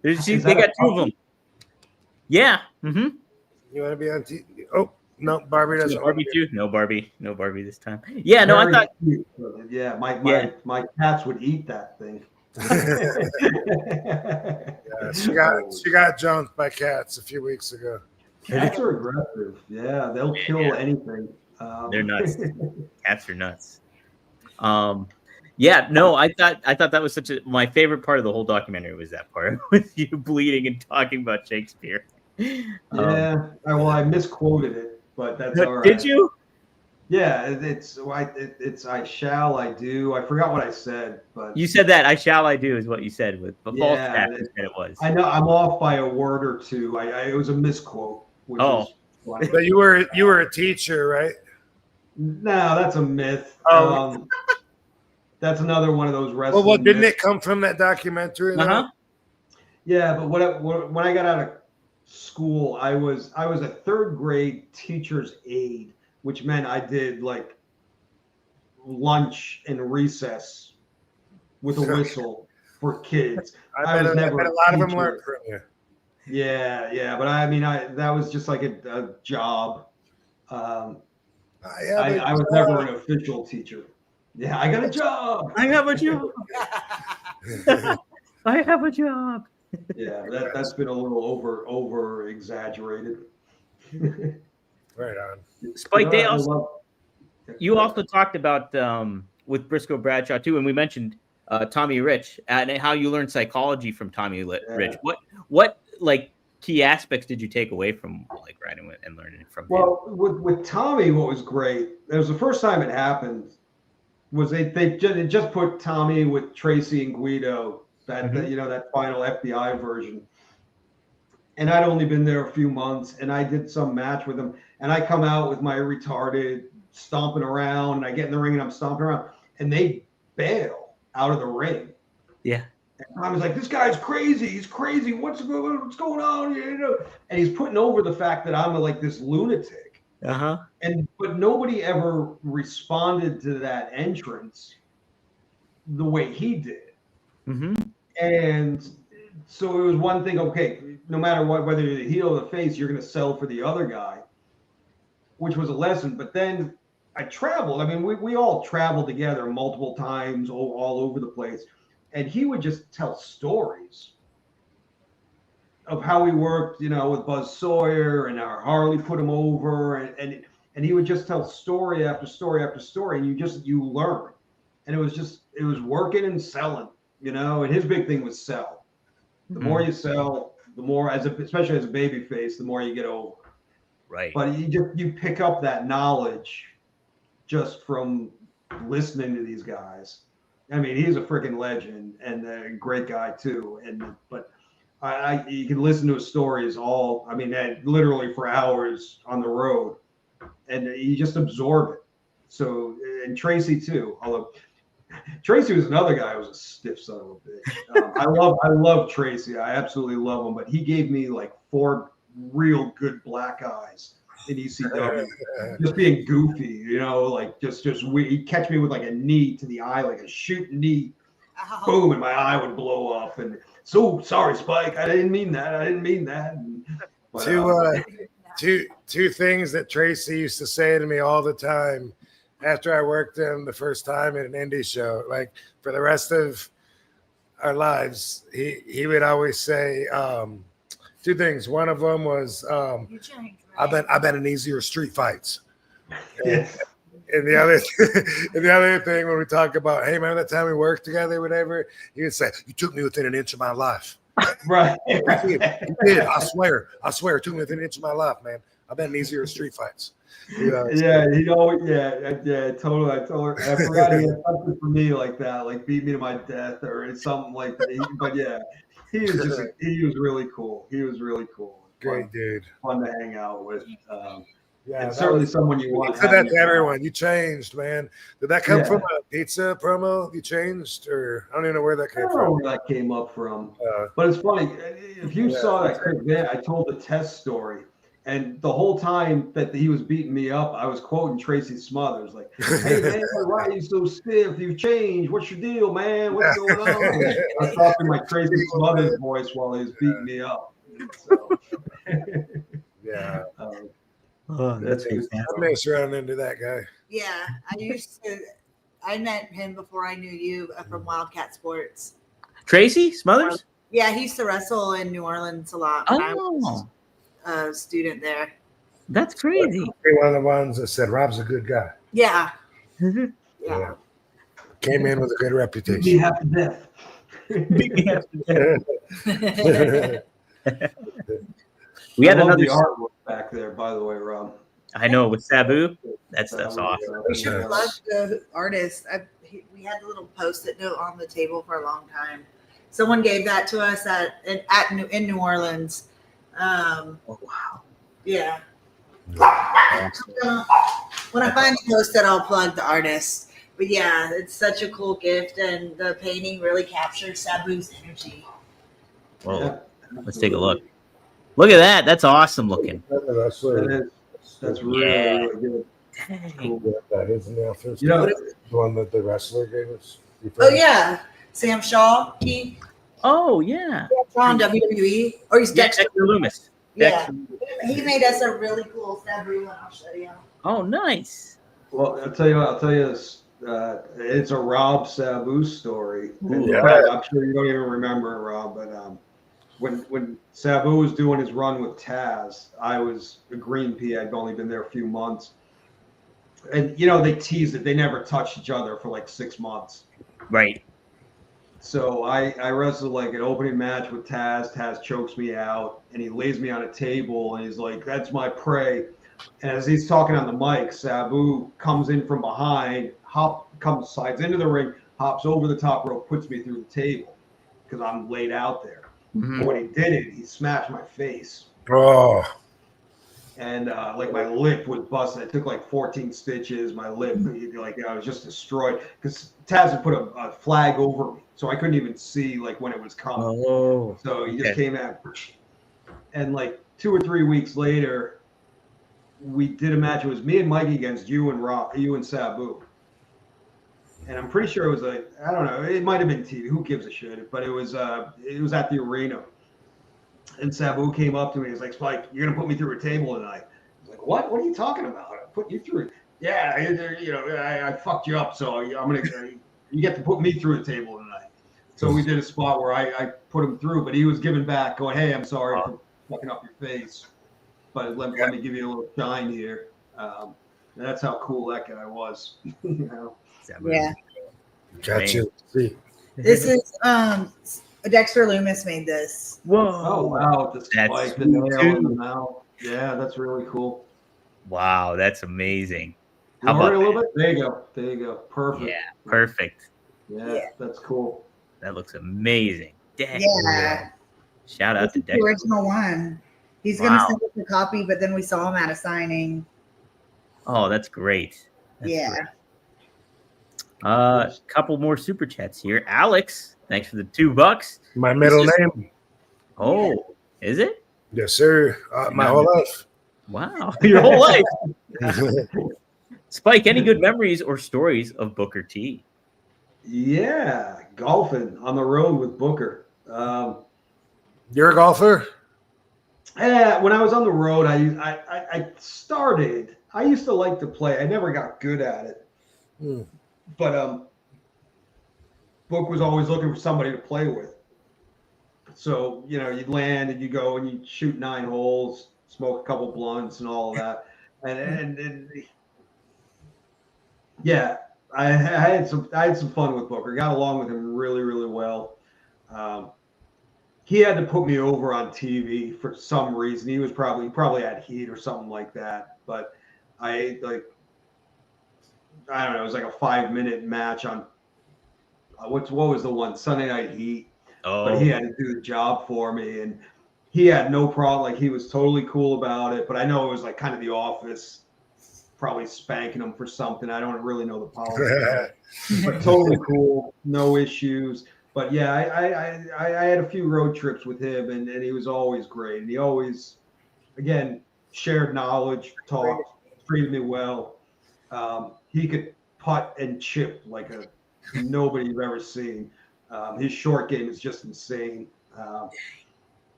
They got two of them. Yeah. Mm-hmm. You want to be on TV? Oh, no, Barbie doesn't. Barbie too? No Barbie this time. Yeah, no, I thought. Yeah, my cats would eat that thing. Yeah, she got jumped by cats a few weeks ago. Cats are aggressive. Yeah, they'll kill anything. They're nuts. Cats are nuts. Yeah, no, I thought that was my favorite part of the whole documentary was that part with you bleeding and talking about Shakespeare. Yeah, I misquoted it, but that's all right. Did you? Yeah, it's I shall, I do. I forgot what I said, but you said that I shall, I do is what you said with the false tap. It was. I know I'm off by a word or two. It was a misquote. Oh, but you were a teacher, right? No, that's a myth. Oh. That's another one of those wrestling. Well, didn't it come from that documentary? Uh-huh. Yeah, but when I got out of school, I was a third grade teacher's aide, which meant I did like lunch and recess with a whistle for kids. I bet a lot of them learned from you. Yeah, but I mean, that was just like a job. I was never an official teacher. Yeah, I got a job. I have a job. I have a job. Yeah, that's been a little over exaggerated. Right on. Spike, you also talked about with Briscoe Bradshaw too, and we mentioned Tommy Rich and how you learned psychology from Tommy Rich. What like key aspects did you take away from like writing and learning from him? Well, with Tommy, what was great, it was the first time it happened, was they just put Tommy with Tracy and Guido, that final FBI version. And I'd only been there a few months, and I did some match with him, and I come out with my retarded stomping around, and I get in the ring and I'm stomping around, and they bail out of the ring. Yeah. And I was like, this guy's crazy. He's crazy. What's going on? You know? And he's putting over the fact that I'm like this lunatic. Uh-huh. But nobody ever responded to that entrance the way he did. Mm-hmm. And so it was one thing, okay, no matter what, whether you're the heel or the face, you're going to sell for the other guy, which was a lesson. But then I traveled. I mean, we all traveled together multiple times all over the place. And he would just tell stories of how he worked, you know, with Buzz Sawyer and how Harley put him over. And he would just tell story after story after story. And you learn. And it was working and selling, you know, and his big thing was sell. The more you sell, the more, especially as a baby face, the more you get over. Right. But you pick up that knowledge just from listening to these guys. I mean, he's a freaking legend and a great guy too. But you can listen to his stories literally for hours on the road, and you just absorb it. So, and Tracy too. Although Tracy was another guy who was a stiff son of a bitch. I love Tracy. I absolutely love him. But he gave me like 4 real good black eyes in ECW. Just being goofy, you know, like just he'd catch me with like a knee to the eye, like a shoot knee. Boom, and my eye would blow up. And so sorry, Spike. I didn't mean that. Two things that Tracy used to say to me all the time after I worked him the first time at an indie show, like for the rest of our lives, he would always say 2 things. One of them was, You changed, right? I've been in easier street fights. Yes. And the other thing when we talk about, hey, remember that time we worked together, whatever, he would say, you took me within an inch of my life. Right. You did. I swear, it took me within an inch of my life, man. I've been in easier street fights. You know, He'd always, totally. I forgot he had something for me like that, like beat me to my death or something like that. But yeah, he was really cool. He was really cool. Great dude. Fun to hang out with. Yeah, certainly someone you want. You said that to everyone. You changed, man. Did that come from a pizza promo? You changed, or I don't even know where that came I don't know where that came up from. But it's funny. If you saw that quick bit, I told the test story. And the whole time that he was beating me up, I was quoting Tracy Smothers, like, hey, man, why are you so stiff? You've changed. What's your deal, man? What's going on? I was talking my Tracy Smothers voice while he was beating me up. So, yeah. That's good. I miss running into that guy. Yeah, I met him before I knew you from Wildcat Sports. Tracy Smothers? Yeah, he used to wrestle in New Orleans a lot when I was a student there. That's crazy. One of the ones that said Rob's a good guy. Yeah. Yeah. Came in with a good reputation. Be half to death. We had another artwork back there, by the way, Rob. I know with Sabu. That stuff's awesome. I love the artist. We had a little post-it note on the table for a long time. Someone gave that to us in New Orleans. Oh wow! Yeah. When I find the post-it, I'll plug the artist. But yeah, it's such a cool gift, and the painting really captures Sabu's energy. Well, let's take a look. Look at that. That's awesome looking. That's really, really good. Cool. That is in the office. You know, the one that the wrestler gave us. Oh yeah, Sam Shaw. Oh yeah. On WWE, or he's Dexter Loomis. Yeah, he made us a really cool Sabu one. I'll show you. Oh, nice. Well, I'll tell you this. It's a Rob Sabu story. Yeah. I'm sure you don't even remember it, Rob, but when Sabu was doing his run with Taz, I was a green pea. I'd only been there a few months. And, you know, they teased it. They never touched each other for like 6 months. Right. So I wrestled like an opening match with Taz. Taz chokes me out, and he lays me on a table, and he's like, that's my prey. And as he's talking on the mic, Sabu comes in from behind, slides into the ring, hops over the top rope, puts me through the table because I'm laid out there. Mm-hmm. But when he did it, he smashed my face. Oh. and like my lip was busted. I took like 14 stitches. My lip, like I was just destroyed because Taz had put a flag over me, so I couldn't even see like when it was coming. Oh, So he just came out, and like 2 or 3 weeks later, we did a match. It was me and Mikey against you and Sabu. And I'm pretty sure it was like, I don't know, it might have been TV. Who gives a shit? But it was at the arena. And Sabu came up to me. He's like, Spike, you're gonna put me through a table tonight. I was like, what? What are you talking about? I'm putting you through it. Yeah, I fucked you up, so you get to put me through a table tonight. So we did a spot where I put him through, but he was giving back, going, hey, I'm sorry for fucking up your face, but let me give you a little shine here. That's how cool that guy was. You know? Yeah. Gotcha. See. This is Dexter Loomis made this. Whoa! Oh wow! The That's spike, the nail in the too. mouth. Yeah, that's really cool. Wow, that's amazing. How Lower about it a little that? bit? There you go. There you go. Perfect. Yeah, perfect. Yeah, that's cool. That looks amazing. Dang. Yeah. Shout out This to is the Dexter. original one. He's Wow. gonna send us a copy, but then we saw him at a signing. Oh, that's great. That's Yeah. great. Couple more super chats here. Alex, thanks for the $2. My middle This is- name. Oh, is it? Yes, sir. My whole life. Wow, your whole life. Spike, any good memories or stories of Booker T? Yeah, golfing on the road with Booker. You're a golfer? When I was on the road, I started. I used to like to play. I never got good at it, but Book was always looking for somebody to play with. So you'd land and you go and you shoot 9 holes, smoke a couple blunts and all of that, and yeah, I had some fun with Booker. Got along with him really, really well. He had to put me over on TV for some reason. He probably had heat or something like that. But I don't know. It was like a 5-minute match on what was the one Sunday Night Heat. Oh, But he had to do the job for me, and he had no problem. Like he was totally cool about it. But I know it was like kind of The Office, probably spanking him for something. I don't really know the politics, but totally cool, no issues. But yeah, I had a few road trips with him, and he was always great. And he always, again, shared knowledge, talked, treated me well. He could putt and chip like nobody you've ever seen. His short game is just insane.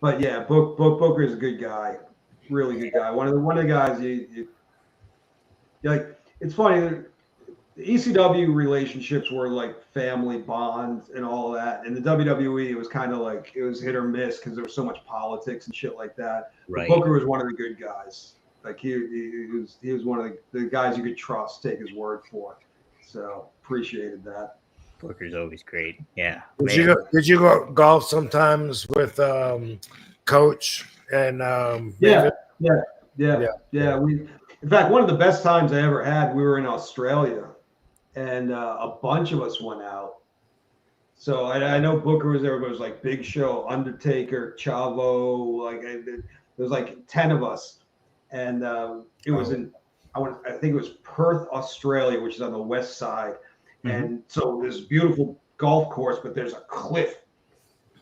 But yeah, Booker is a good guy, really good guy. One of the guys you like. It's funny. The ECW relationships were like family bonds and all that. And the WWE, it was kind of like it was hit or miss because there was so much politics and shit like that. right. But Booker was one of the good guys. Like he was one of the guys you could trust, take his word for. So appreciated that. Booker's always great. Yeah. Did you go golf sometimes with Coach and Yeah. David? Yeah. In fact, one of the best times I ever had, we were in Australia, and a bunch of us went out. So I know Booker was there, but it was like Big Show, Undertaker, Chavo, like there was like 10 of us, and it was I think it was Perth, Australia, which is on the west side, and so there's a beautiful golf course, but there's a cliff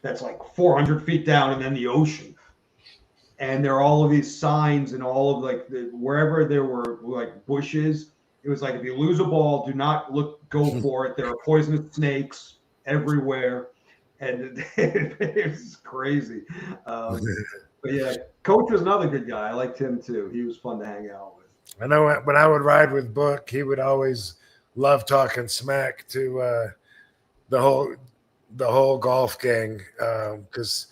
that's like 400 feet down, and then the ocean. And there are all of these signs and all of like wherever there were like bushes, it was like, if you lose a ball, do not go for it. There are poisonous snakes everywhere. And it was crazy. But yeah, Coach was another good guy. I liked him too. He was fun to hang out with. I know when I would ride with Book, he would always love talking smack to the whole golf gang because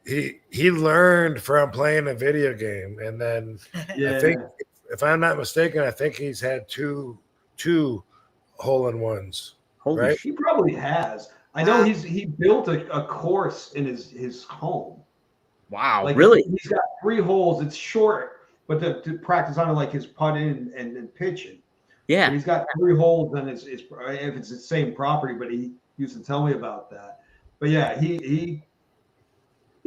he learned from playing a video game, and then Yeah. I think, if I'm not mistaken, I think he's had two hole-in-ones. Holy right? He probably has. I know he built a course in his home. Wow, Like, really? He's got 3 holes. It's short, but to practice on it, like his putting and pitching. Yeah. And he's got 3 holes, and if it's the same property, but he used to tell me about that. But yeah, he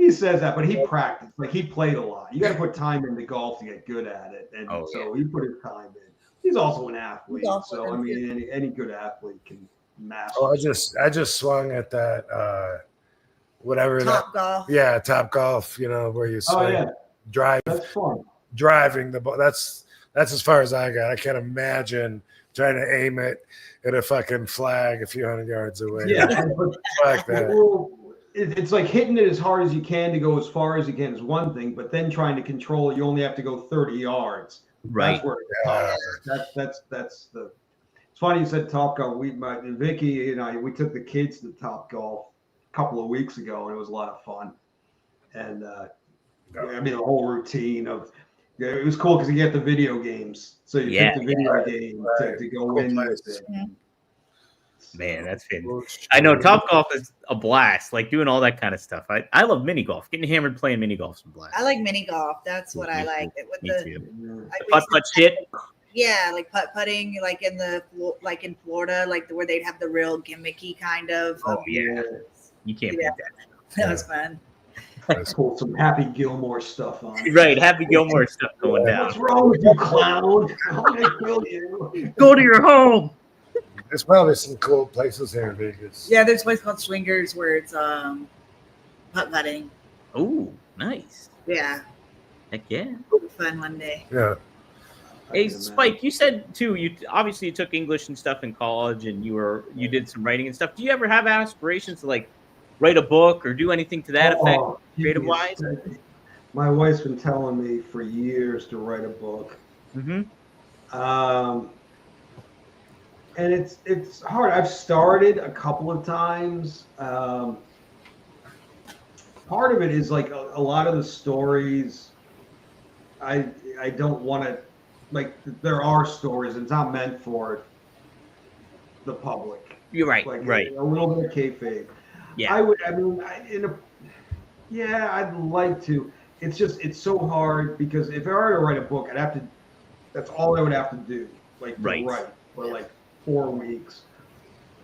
He says that, but he practiced. Like he played a lot. You got to put time into golf to get good at it, and he put his time in. He's also an athlete, so I mean, any good athlete can master. Oh, I just swung at that whatever Top golf. Yeah, Top Golf. You know where you swing, That's fun. Driving the ball. That's as far as I got. I can't imagine trying to aim it at a fucking flag a few hundred yards away. Yeah, like that. Well, it's like hitting it as hard as you can to go as far as you can is one thing, but then trying to control it, you only have to go 30 yards. Right. That's where that's the. It's funny you said Top Golf. Vicky and I, we took the kids to Top Golf a couple of weeks ago, and it was a lot of fun. And I mean, the whole routine of it was cool because you get the video games, so you pick the video game to go in with it. Man, that's fantastic. I know Top Golf is a blast, like doing all that kind of stuff. I love mini golf. Getting hammered playing mini golf is a blast. I like mini golf. That's what I like. Me too. The putt shit. Yeah, like putting, like in Florida, like where they'd have the real gimmicky kind of. Oh yeah, you can't beat that. That was fun. Pull some Happy Gilmore stuff on. Right, Happy Gilmore stuff going down. What's wrong with you, clown? I'm gonna kill you. Go to your home. There's probably some cool places here in Vegas. Yeah, there's a place called Swingers where it's putt-putting. Oh, nice. Yeah. Heck yeah. Fun one day. Yeah. Hey, Spike, you said too, you obviously took English and stuff in college and you did some writing and stuff. Do you ever have aspirations to like write a book or do anything to that effect, creative wise? My wife's been telling me for years to write a book. Mm-hmm. And it's hard. I've started a couple of times. Part of it is like a lot of the stories. I don't want to, like, there are stories. It's not meant for the public. You're right. Like right. A little bit of kayfabe. Yeah. I'd like to. It's just it's so hard because if I were to write a book, I'd have to. That's all I would have to do, like to write for like 4 weeks,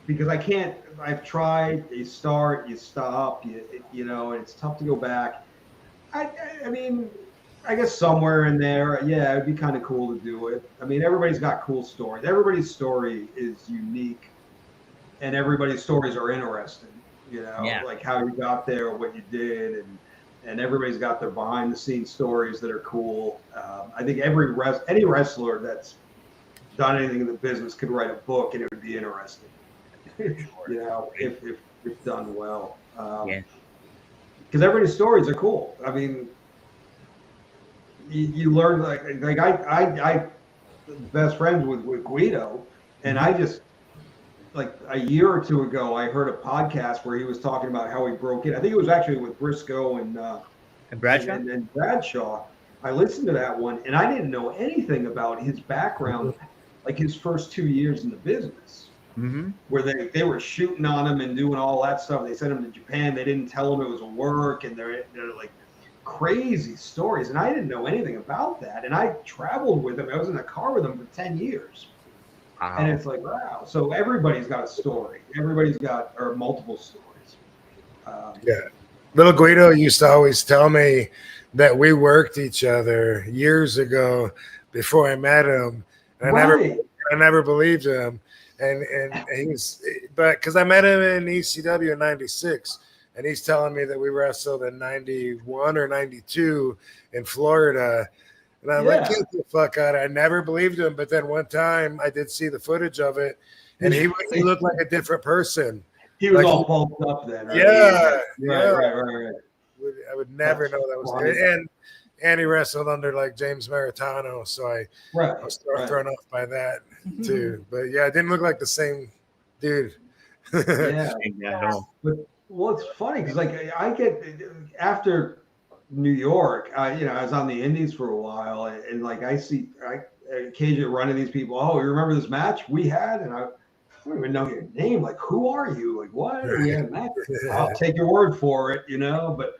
because I can't. I've tried. You start, you stop, you know, and it's tough to go back. I mean, I guess somewhere in there, yeah, it'd be kind of cool to do it. I mean, everybody's got cool stories. Everybody's story is unique, and everybody's stories are interesting. You know, like how you got there, what you did, and everybody's got their behind the scenes stories that are cool. I think any wrestler that's done anything in the business could write a book and it would be interesting. You know, if done well. Because everybody's stories are cool. I mean, you learn like I best friends with Guido, and I just like a year or two ago I heard a podcast where he was talking about how he broke in. I think it was actually with Briscoe and Bradshaw. And Bradshaw. I listened to that one and I didn't know anything about his background, like his first 2 years in the business. Mm-hmm. Where they were shooting on him and doing all that stuff. They sent him to Japan. They didn't tell him it was a work, and they're like crazy stories. And I didn't know anything about that. And I traveled with him. I was in a car with him for 10 years. Wow. And it's like, wow. So everybody's got a story. Everybody's got or multiple stories. Little Guido used to always tell me that we worked each other years ago before I met him. And I never believed him. And but because I met him in ECW in '96, and he's telling me that we wrestled in '91 or '92 in Florida, and I'm like, get the fuck out! I never believed him, but then one time I did see the footage of it, and he looked like a different person. He was like, all bulked up then. Right? Right. I would never know that was him. And he wrestled under like James Maritano, so I was thrown off by that too. But yeah, it didn't look like the same dude. But well, it's funny because like I get after New York, I was on the Indies for a while, and like I occasionally run into these people. Oh, you remember this match we had? And I don't even know your name. Like, who are you? Like, what? We had a match. I'll take your word for it, But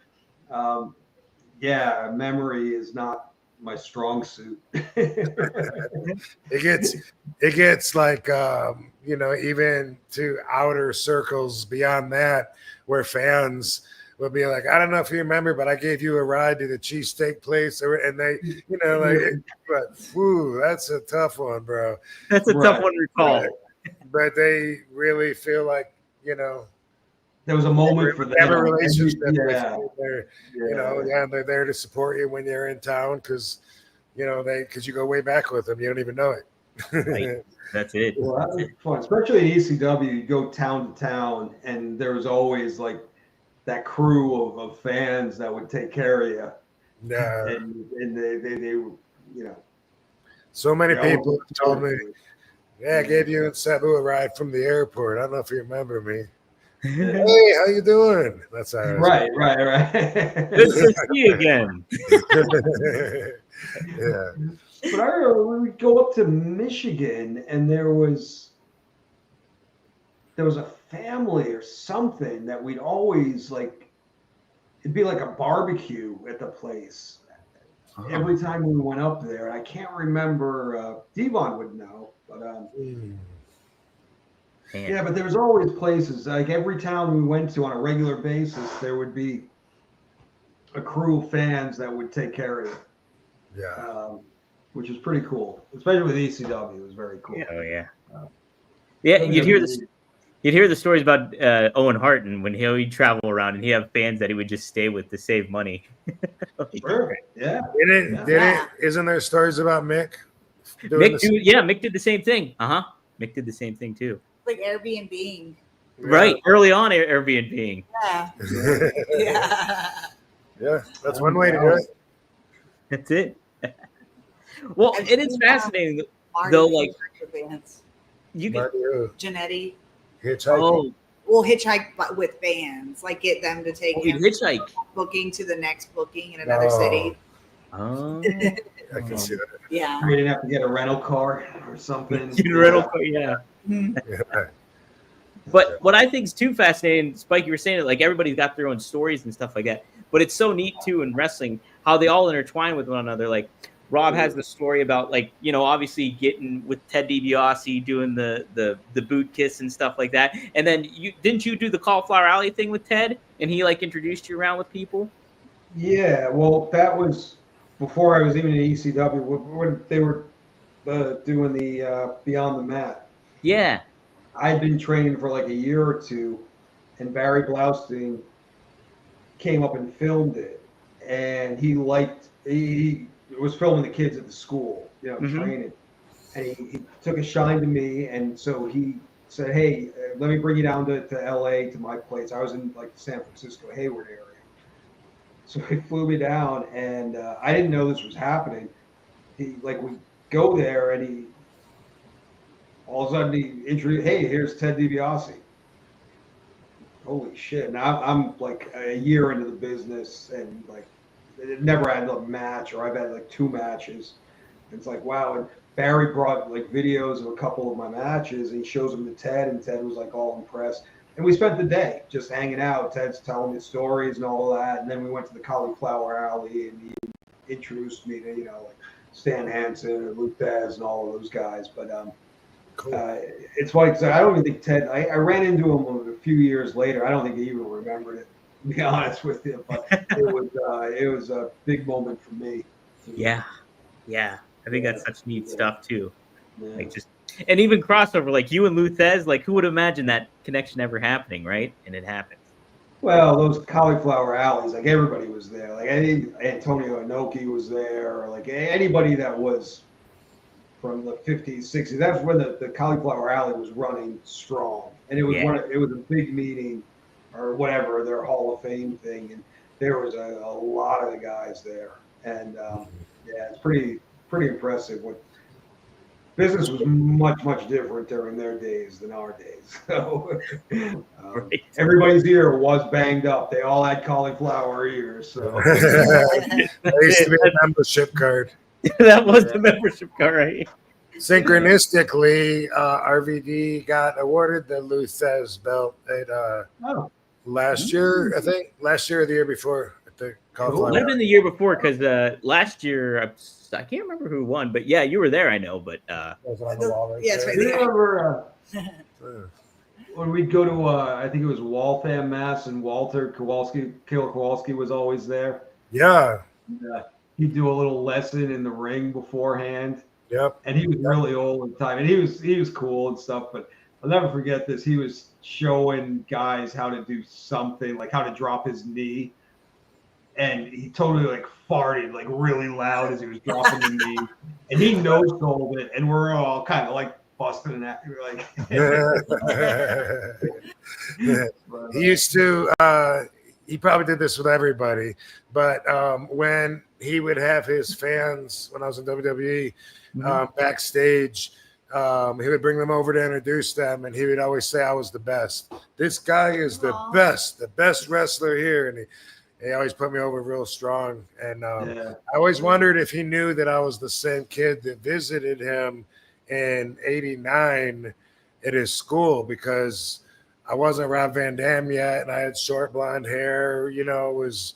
memory is not my strong suit. It gets like even to outer circles beyond that, where fans will be like, I don't know if you remember, but I gave you a ride to the cheesesteak place, and they, but whew, that's a tough one, bro. That's a tough one to recall. But they really feel like, there was a moment for them. Have a relationship with yeah. you. They're there to support you when you're in town because because you go way back with them. You don't even know it. Right. That's it. Well, that was fun, especially in ECW. You go town to town, and there was always like that crew of fans that would take care of you. Yeah. And they So many people told me, I gave you and Sabu a ride from the airport. I don't know if you remember me. Hey, how you doing? That's how right. Good to see you again. Yeah. But I remember when we go up to Michigan, and there was a family or something that we'd always like. It'd be like a barbecue at the place every time we went up there. I can't remember. Devon would know, but yeah. But there was always places like every town we went to on a regular basis. There would be a crew of fans that would take care of you. Yeah. Which is pretty cool, especially with ECW. It was very cool. Oh yeah. You'd hear the stories about Owen Hart, and when he'd travel around and he'd have fans that he would just stay with to save money. Sure. Yeah. Isn't there stories about Mick? Mick did the same thing. Mick did the same thing too. Like Airbnb. Right. Early on, Airbnb. Yeah. Yeah. That's one way to do it. That's it. Well, it is fascinating though. Like you can Janetti. Hitchhiking. We'll hitchhike with bands, like get them to take hitchhike booking to the next booking in another city. Oh, I can see that. Yeah. We didn't have to get a rental car or something. Yeah. But what I think is too fascinating, Spike, you were saying it, like everybody's got their own stories and stuff like that. But it's so neat too in wrestling how they all intertwine with one another. Like Rob has the story about obviously getting with Ted DiBiase doing the boot kiss and stuff like that. And then didn't you do the Cauliflower Alley thing with Ted and he introduced you around with people? Yeah, well, that was before I was even in ECW when they were doing the Beyond the Mat. Yeah. I'd been training for like a year or two, and Barry Blaustein came up and filmed it, and he was filming the kids at the school, training, and he took a shine to me, and so he said, hey, let me bring you down to LA to my place. I was in like the San Francisco Hayward area. So he flew me down, and I didn't know this was happening. We go there, and all of a sudden he introduced, hey, here's Ted DiBiase. Holy shit. Now I'm like a year into the business, and it never had a match, or I've had like 2 matches. And it's like, wow. And Barry brought like videos of a couple of my matches, and he shows them to Ted, and Ted was like all impressed. And we spent the day just hanging out. Ted's telling me stories and all of that. And then we went to the Cauliflower Alley, and he introduced me to, like Stan Hansen and Luke Thez and all of those guys. But cool. It's funny because I don't even think Ted, I ran into him a few years later. I don't think he even remembered it, to be honest with you. But it was a big moment for me. Yeah. I think that's such neat stuff too. Yeah. And even crossover, like you and Lou Thez, like who would imagine that connection ever happening, right? And it happens. Well, those Cauliflower Alleys, like everybody was there. Like Antonio Inoki was there, or like anybody that was from the 50s, 60s. That's when the Cauliflower Alley was running strong, and it was it was a big meeting, or whatever, their Hall of Fame thing, and there was a lot of the guys there, and it's pretty impressive. What business was much different during their days than our days. So right. Everybody's ear was banged up. They all had cauliflower ears. So that used to be a membership card. That was the membership card, right? Synchronistically, RVD got awarded the Lou Thez belt at last year, I think. Last year or the year before. It might have been the year before, because last year I can't remember who won, but yeah, you were there, I know. But was on the wall right yes, there. right do you remember when we'd go to I think it was Waltham, Mass, and Killer Kowalski was always there. Yeah. And, he'd do a little lesson in the ring beforehand. Yep. And he was really old at the time, and he was cool and stuff. But I'll never forget this. He was showing guys how to do something, like how to drop his knee, and he totally like farted like really loud as he was dropping the knee, and he no-sold it, and we're all kind of like busting and at we're like. He used to. He probably did this with everybody, but when he would have his fans when I was in WWE backstage, he would bring them over to introduce them, and he would always say I was the best. This guy is the best wrestler here, and he always put me over real strong. And I always wondered if he knew that I was the same kid that visited him in '89 at his school, because I wasn't Rob Van Dam yet, and I had short blonde hair, was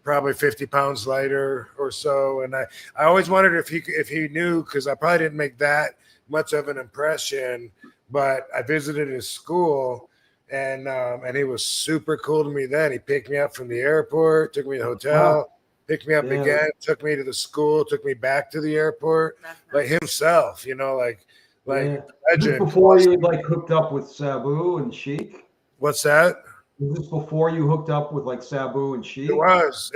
probably 50 pounds lighter or so. And I always wondered if he knew, because I probably didn't make that much of an impression, but I visited his school, and he was super cool to me then. He picked me up from the airport, took me to the hotel, picked me up again, took me to the school, took me back to the airport, like himself, like legend. Before you like hooked up with Sabu and Sheik? What's that? Was this before you hooked up with like Sabu and Sheik? It was.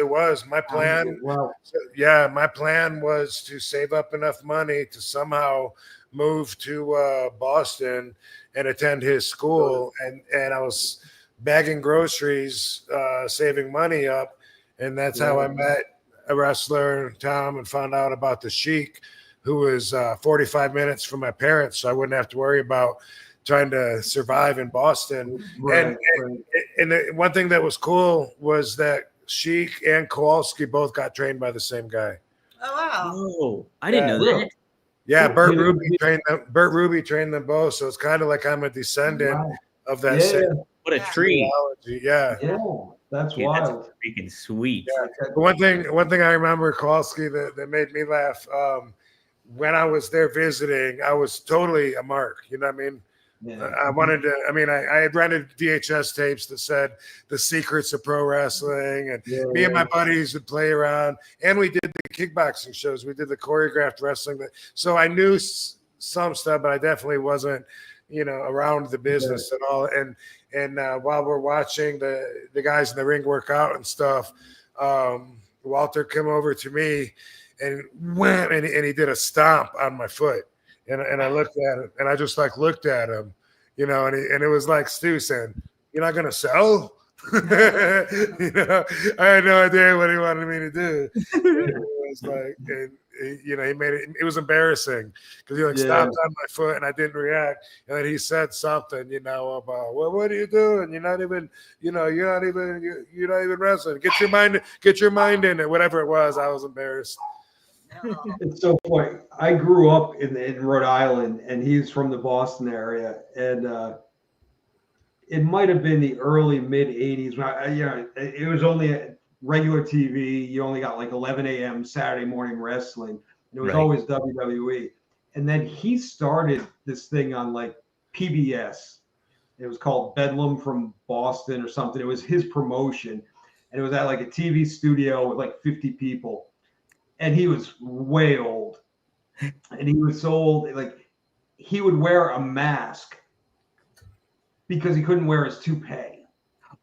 My plan. My plan was to save up enough money to somehow move to Boston and attend his school. And I was bagging groceries, saving money up. And that's how I met a wrestler, Tom, and found out about the Sheik, who was 45 minutes from my parents, so I wouldn't have to worry about trying to survive in Boston. And the one thing that was cool was that Sheik and Kowalski both got trained by the same guy. Oh, wow. Oh, I didn't know that. Yeah, Bert Ruby trained them both, so it's kind of like I'm a descendant of that same. What a treat! Yeah, that's wild. That's freaking sweet. Yeah. One thing I remember, Kowalski, that made me laugh. When I was there visiting, I was totally a mark. You know what I mean? Yeah. I had rented VHS tapes that said The Secrets of Pro Wrestling, and me and my buddies would play around, and we did the kickboxing shows. We did the choreographed wrestling. So I knew some stuff, but I definitely wasn't, around the business at all. And while we're watching the guys in the ring work out and stuff, Walter came over to me and wham, and he did a stomp on my foot. And I looked at him, and I just looked at him, and it was like Stu saying, "You're not gonna sell." I had no idea what he wanted me to do. It was like, he made it. It was embarrassing because he stomped on my foot, and I didn't react. And then he said something, about, "Well, what are you doing? You're not even wrestling. Get your mind in it." Whatever it was, I was embarrassed. It's so funny. I grew up in Rhode Island, and he's from the Boston area, and it might have been the early mid '80s. It was only a regular TV. You only got 11 a.m. Saturday morning wrestling, and it was always WWE. And then he started this thing on PBS. It was called Bedlam from Boston or something. It was his promotion, and it was at a TV studio with 50 people. And he was way old, and he was so old, he would wear a mask because he couldn't wear his toupee.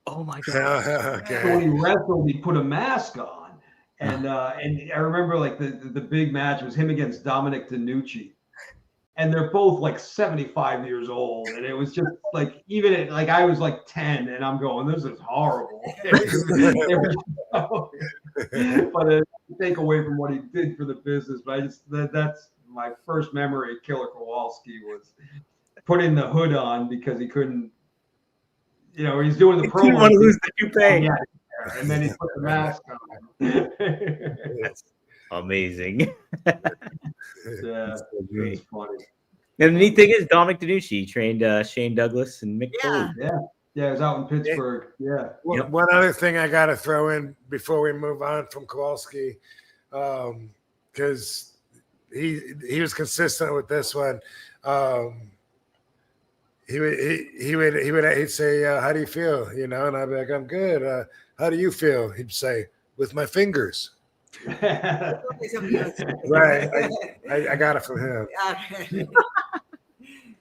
Oh my God! Okay. So when he wrestled, he put a mask on, and I remember the big match was him against Dominic DeNucci, and they're both 75 years old, and it was just even at I was 10, and I'm going, this is horrible. But take away from what he did for the business, but that's my first memory of Killer Kowalski was putting the hood on because he couldn't, he's doing the promo. He didn't want to lose the toupee. And then he put the mask on. That's amazing. It's funny. And the neat thing is Dominic DeNucci trained Shane Douglas and Mick Foley. Yeah, it was out in Pittsburgh. One other thing I got to throw in before we move on from Kowalski, because he was consistent with this one. he'd say, "How do you feel?" You know, and I'd be like, "I'm good. How do you feel?" He'd say, "With my fingers." Right. I got it from him.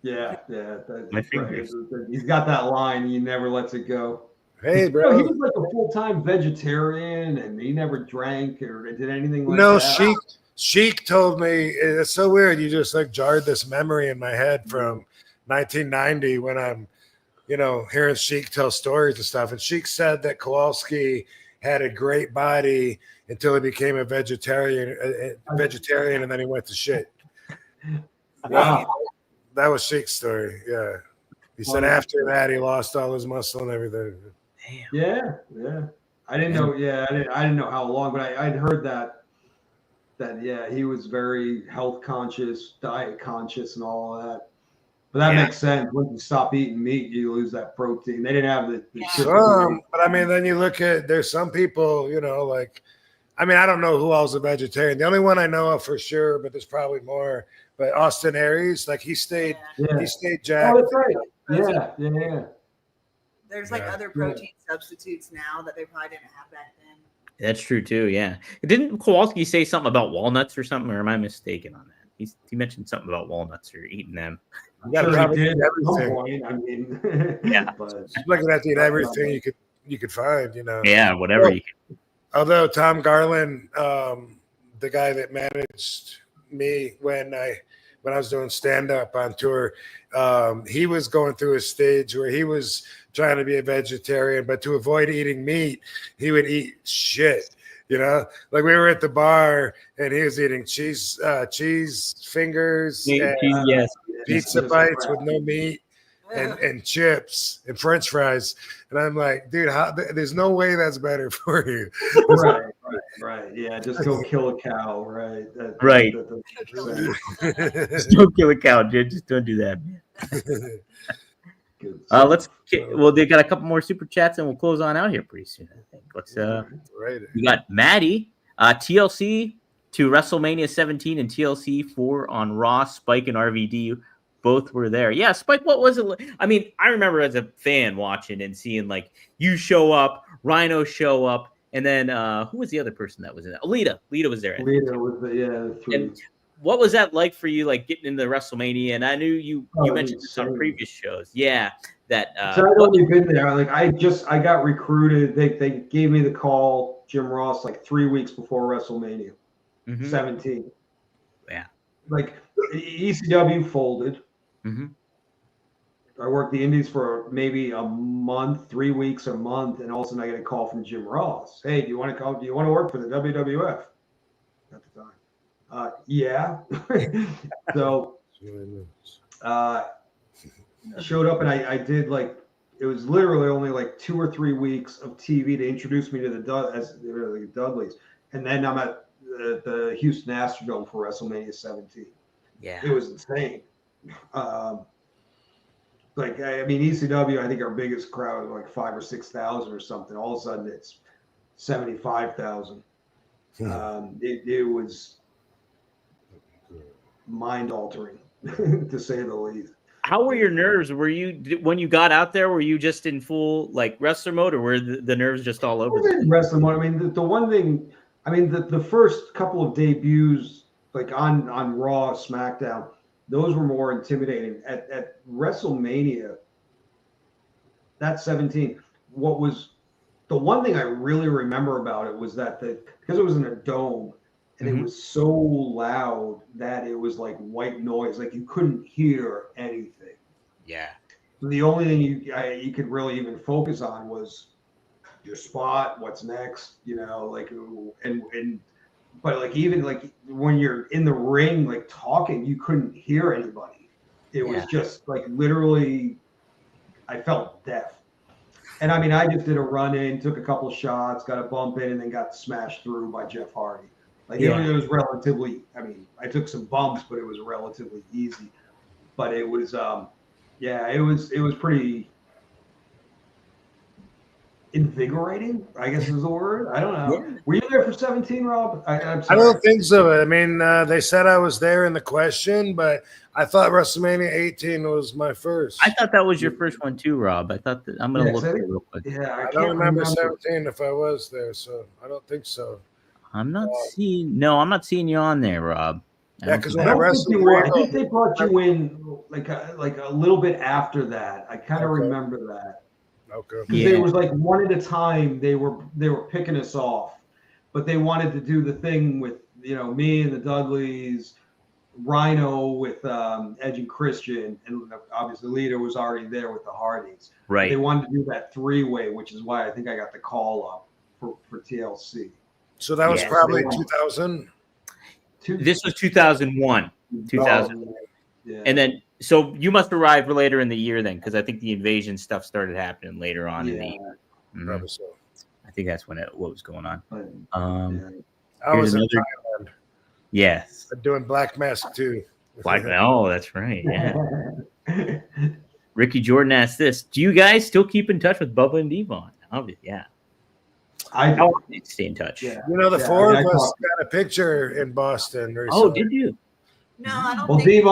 Yeah, that's My right. fingers. He's got that line. He never lets it go. Hey, You know, bro. he was like a full-time vegetarian, and he never drank or did anything like No, that. Sheik told me it's so weird. You just like jarred this memory in my head from 1990 when I'm, hearing Sheik tell stories and stuff. And Sheik said that Kowalski had a great body until he became a vegetarian, and then he went to shit. Wow. That was Sheik's story. Yeah, he said after that he lost all his muscle and everything. Damn. Yeah. I didn't know. Yeah, I didn't know how long, but I'd heard that he was very health conscious, diet conscious, and all of that. But that makes sense. Once you stop eating meat, you lose that protein. They didn't have the But I mean, then you look at there's some people, like, I mean, I don't know who else is a vegetarian. The only one I know of for sure, but there's probably more. But Austin Aries, like he stayed jacked. Oh, that's right. Yeah. There's like other protein substitutes now that they probably didn't have back then. That's true too. Yeah. Didn't Kowalski say something about walnuts or something, or am I mistaken on that? He mentioned something about walnuts or eating them. You got to probably eat everything. Point, I mean, Yeah. But You're looking at to eat everything you could find. Yeah, whatever you can. Although Tom Garland, the guy that managed me when I was doing stand up on tour, he was going through a stage where he was trying to be a vegetarian, but to avoid eating meat, he would eat shit. Like we were at the bar and he was eating cheese fingers, and, pizza bites with no meat, and chips and French fries. And I'm like, dude, there's no way that's better for you. Right. Yeah, just go kill a cow. Right. Right. Just don't kill a cow, dude. Just don't do that, man. They got a couple more super chats and we'll close on out here pretty soon, I think. We got Maddie, TLC to WrestleMania 17 and TLC 4 on Raw. Spike and RVD both were there. Yeah, Spike, what was it like? I mean, I remember as a fan watching and seeing like you show up, Rhino show up, and then who was the other person that was in that? Lita was there. Lita was the three. And what was that like for you, like getting into WrestleMania? And I knew you mentioned this on previous shows. Yeah, that. So I'd only been there. Like I got recruited. They gave me the call, Jim Ross, like 3 weeks before WrestleMania 17. Yeah. Like ECW folded. Mm-hmm. I worked the Indies for maybe a month, 3 weeks, a month, and all of a sudden I get a call from Jim Ross. Hey, do you want to work for the WWF? At the time. Yeah. So showed up and I did like, it was literally only like 2 or 3 weeks of TV to introduce me to the Dudleys. And then I'm at the Houston Astrodome for WrestleMania 17. Yeah. It was insane. Like, I mean, ECW, I think our biggest crowd was like 5,000 or 6,000 or something. All of a sudden it's 75,000. It was mind altering to say the least. How were your nerves? When you got out there, were you just in full like wrestler mode, or were the nerves just all over? Wrestler mode. I mean, the one thing, I mean, the first couple of debuts, like on Raw, SmackDown, those were more intimidating. At WrestleMania, that 17, what was the one thing I really remember about it was that because it was in a dome and it was so loud that it was like white noise, like you couldn't hear anything. Yeah. The only thing you could really even focus on was your spot, what's next, like, but like even like when you're in the ring, like talking, you couldn't hear anybody. It was just like literally, I felt deaf. And I mean, I just did a run in, took a couple shots, got a bump in, and then got smashed through by Jeff Hardy. Like it was relatively. I mean, I took some bumps, but it was relatively easy. But it was, it was pretty. invigorating, I guess is the word. I don't know. Yeah. Were you there for 17, Rob? I'm I sorry. don't think so. I mean, they said I was there in the question, but I thought WrestleMania 18 was my first. I thought that was your first one too, Rob. I thought that I'm gonna look at it real quick. Yeah, I I don't can't remember remember. 17 if I was there, so I don't think so. I'm not seeing. No, I'm not seeing you on there, Rob. Yeah, because I when I don't think wrestled you were. I Regal, think they brought you in like a little bit after that. I kind of Okay. remember that. okay. Because Yeah. there was like one at a time. They were picking us off, but they wanted to do the thing with me and the Dudleys, Rhino with Edge and Christian, and obviously Lita was already there with the Hardys. But Right. they wanted to do that three-way, which is why I think I got the call up for TLC. So that was Yeah. probably 2000. This was 2001. 2000. Oh, yeah. And then, so you must arrive later in the year then, because I think the invasion stuff started happening later on in the year. Mhm. Probably so. I think that's what was going on. But, I was in another- Thailand Yes. doing Black Mask too. Black. Oh, that's right. Yeah. Ricky Jordan asked this: do you guys still keep in touch with Bubba and Devon? Obviously, yeah. I How do. often do you stay in touch? Yeah. You know, the Yeah, four I of us talked- got a picture in Boston recently. Oh, did you? No, I don't Well, think.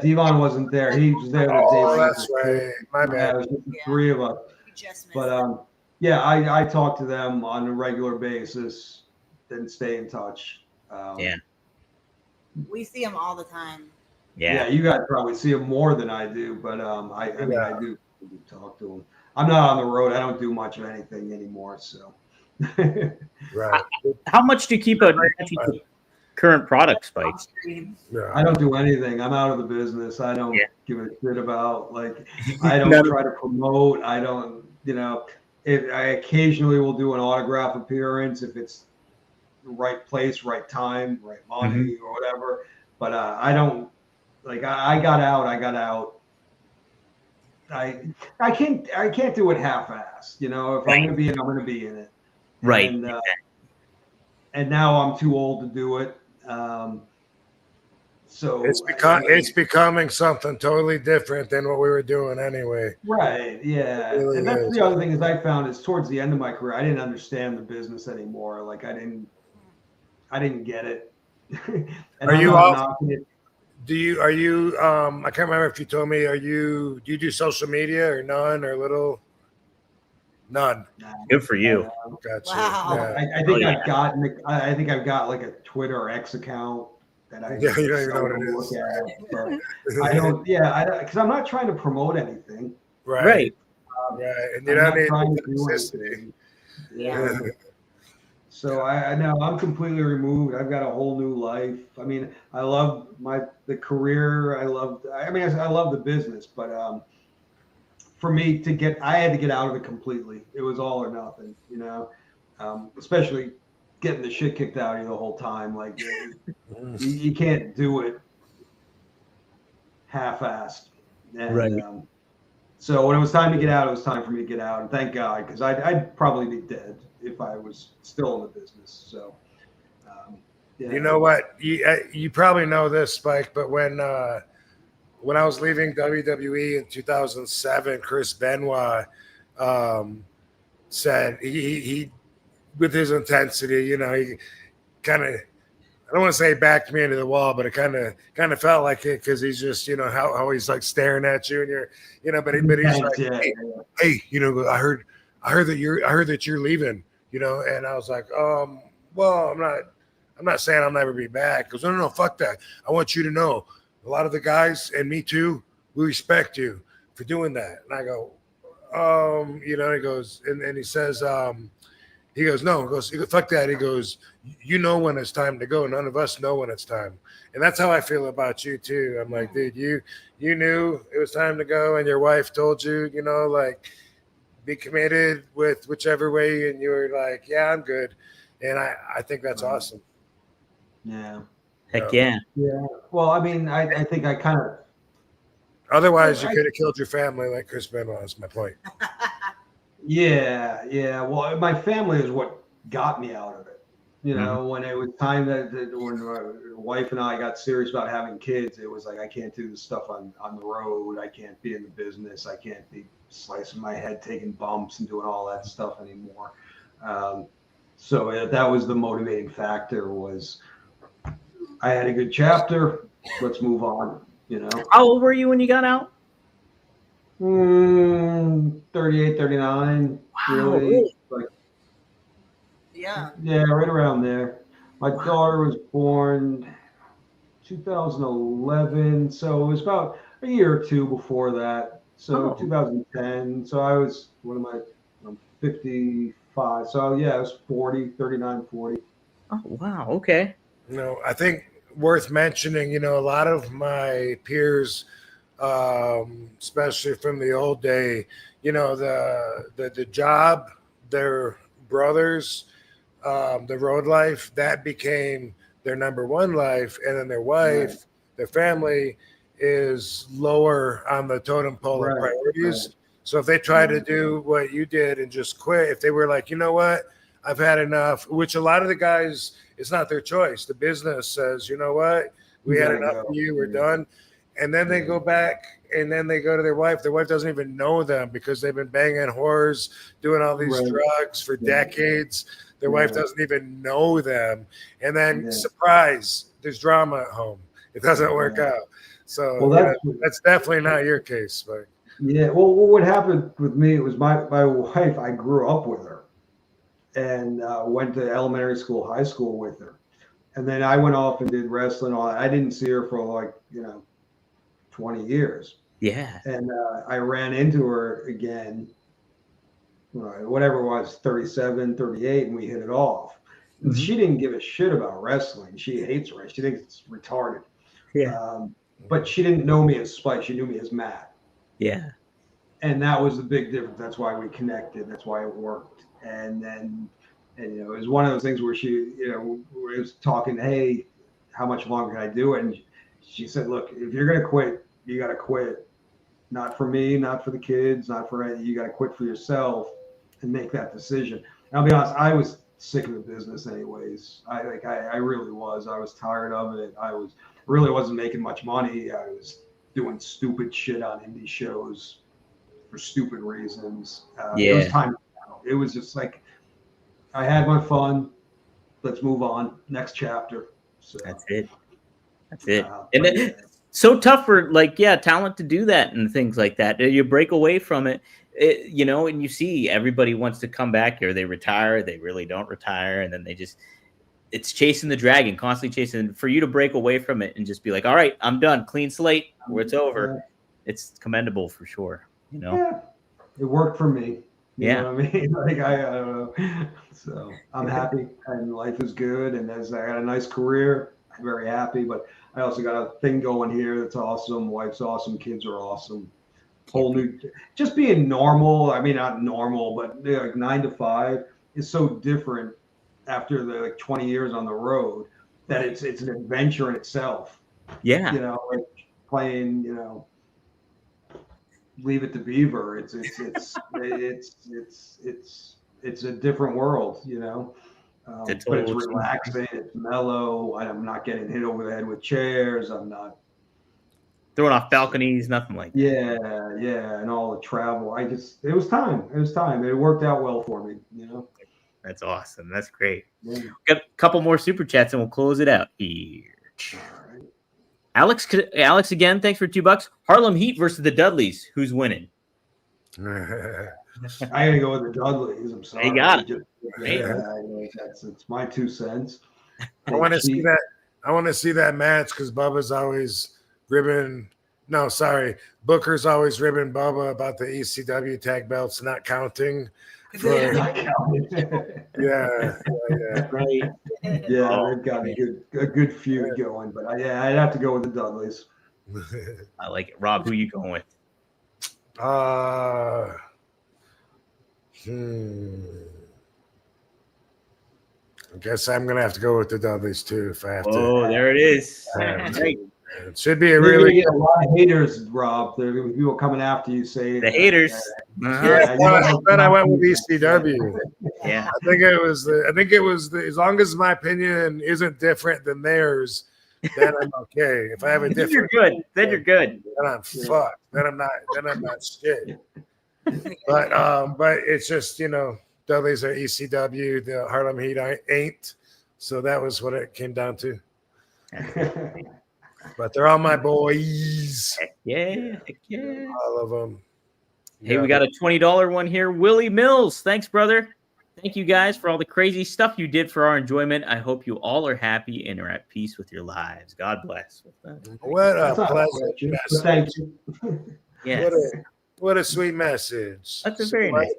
Devon wasn't there. He was there the day. Oh, we that's went. right. My Yeah, bad. it was just the three of us. You just missed But yeah, I talk to them on a regular basis and stay in touch. Yeah. it. We see them all the time. Yeah, Yeah. you guys probably see them more than I do, but I mean, Yeah. I do talk to them. I'm not on the road. I don't do much of anything anymore, so. Right. How much do you keep a current product spikes? Yeah. I don't do anything. I'm out of the business. I don't Yeah. give a shit about I don't try to promote. I don't, if I occasionally will do an autograph appearance if it's the right place, right time, right money or whatever. But I don't I got out. I can't do it half-assed. If I'm gonna be in, I'm gonna be in it. Right. And now I'm too old to do it. So It's becoming something totally different than what we were doing anyway. right, yeah. It really And that's is. the other thing is I found is towards the end of my career, I didn't understand the business anymore. Like I didn't get it. And Are I'm you not off? knocking it. Are you I can't remember if you told me, do you do social media or none or little? None. Good for you. Gotcha. Wow. Yeah. I think I think I've got like a Twitter or X account that I Yeah, you don't even know what it seldom is. look at, but I don't. Yeah, because I'm not trying to promote anything. Right. Right. Right. And I'm you not don't need trying to do consistency. anything. Yeah. So I know I'm completely removed. I've got a whole new life. I mean, I love the career. I love the business, but for me I had to get out of it completely. It was all or nothing, especially getting the shit kicked out of you the whole time. Like you can't do it half-assed. And, Right. So when it was time to get out, it was time for me to get out, and thank God, because I'd probably be dead if I was still in the business. So, yeah. You know what? You probably know this, Spike, but when I was leaving WWE in 2007, Chris Benoit said he with his intensity, he kind of, I don't want to say backed me into the wall, but it kind of felt like it because he's just how he's like staring at you and you're but he's like, hey, I heard that you're leaving, and I was like, well, I'm not saying I'll never be back. He goes, no, fuck that. I want you to know a lot of the guys and me too, we respect you for doing that. And I go, he goes, and he says, he goes, no, he goes, fuck that. He goes, when it's time to go. None of us know when it's time. And that's how I feel about you too. I'm like, dude, you knew it was time to go and your wife told you, be committed with whichever way. And you were like, yeah, I'm good. And I think that's awesome. Yeah. Heck yeah. Yeah. Well, I mean, I think I kind of. Otherwise, you could have killed your family like Chris Benoit. That's my point. Yeah. Well, my family is what got me out of it. When it was time that when my wife and I got serious about having kids, it was like I can't do this stuff on the road. I can't be in the business. I can't be slicing my head, taking bumps, and doing all that stuff anymore. So that was the motivating factor. Was I had a good chapter. Let's move on. You know. How old were you when you got out? 38, 39. Wow, Really? Like, Yeah. yeah, right around there. My daughter was born 2011, so it was about a year or two before that. So 2010. So I was, what am I? I'm 55. So yeah, I was 40, 39, 40. Oh, wow. Okay. I think worth mentioning, a lot of my peers, especially from the old day, the job, their brothers, the road life, that became their number one life. And then their wife, their family is lower on the totem pole of priorities. So if they try to do what you did and just quit, if they were like, you know what, I've had enough, which a lot of the guys, it's not their choice. The business says, you know what, we had enough of you, we're done. And then they go back and then they go to their wife. Their wife doesn't even know them because they've been banging whores, doing all these drugs for decades. Their wife doesn't even know them. And then, surprise, there's drama at home. It doesn't work out. So that's definitely not your case. But yeah, well, what happened with me, it was my wife, I grew up with her and went to elementary school, high school with her. And then I went off and did wrestling. I didn't see her for 20 years. Yeah. And I ran into her again, whatever it was, 37, 38, and we hit it off. Mm-hmm. She didn't give a shit about wrestling. She hates wrestling. She thinks it's retarded. Yeah. But she didn't know me as Spike. She knew me as Matt. Yeah. And that was the big difference. That's why we connected. That's why it worked. And then, it was one of those things where she, was talking, hey, how much longer can I do it? And she said, look, if you're going to quit, you got to quit. Not for me, not for the kids, not for anything. You got to quit for yourself and make that decision. And I'll be honest, I was sick of the business anyways. I really was. I was tired of it. Really wasn't making much money. I was doing stupid shit on indie shows for stupid reasons. It was time to go. It was just like, I had my fun. Let's move on. Next chapter. So that's it. And it's so tough for talent to do that and things like that. You break away from it, and you see everybody wants to come back, or they retire, they really don't retire, and then it's chasing the dragon, constantly chasing. For you to break away from it and just be like, all right, I'm done, clean slate, where it's over. It's commendable for sure. Yeah, it worked for me. You know what I mean? I don't know. So I'm happy, and life is good, and as I got a nice career, I'm very happy. But I also got a thing going here that's awesome. Wife's awesome. Kids are awesome. Whole new, just being normal. I mean, not normal, but 9 to 5 is so different after the 20 years on the road that it's an adventure in itself. Yeah. Playing, Leave It to Beaver. It's a different world, but it's relaxing. It's mellow. I'm not getting hit over the head with chairs. I'm not throwing off balconies. Nothing like that. Yeah, and all the travel. It was time. It worked out well for me. That's awesome. That's great. Yeah. Got a couple more super chats and we'll close it out here. All right. Alex again, thanks for $2. Harlem Heat versus the Dudleys. Who's winning? I gotta go with the Dudleys. I'm sorry. You got it. It's my 2 cents. I want to see that. I want to see that match because Bubba's always ribbing. No, sorry, Booker's always ribbing Bubba about the ECW tag belts not counting. Right. Yeah, they've got a good feud going, but I'd have to go with the Dudleys. I like it. Rob, who you going with? I guess I'm gonna have to go with the Dudleys too if I have to. Oh, there it is. Right. It should be a really get a lot of haters, Rob. There are people coming after you saying the haters. Then I went with ECW. Yeah, I think it was as long as my opinion isn't different than theirs, then I'm okay. If I have a different, you're good. Then you're good. Then I'm fucked. Then I'm not shit. But it's just, Dudley's are ECW, the Harlem Heat ain't. So that was what it came down to. But they're all my boys. Heck yeah. All of them. Hey, we got a $20 one here. Willie Mills. Thanks, brother. Thank you guys for all the crazy stuff you did for our enjoyment. I hope you all are happy and are at peace with your lives. God bless. What a pleasant message. Thank you. Yes. What a sweet message. That's a very nice.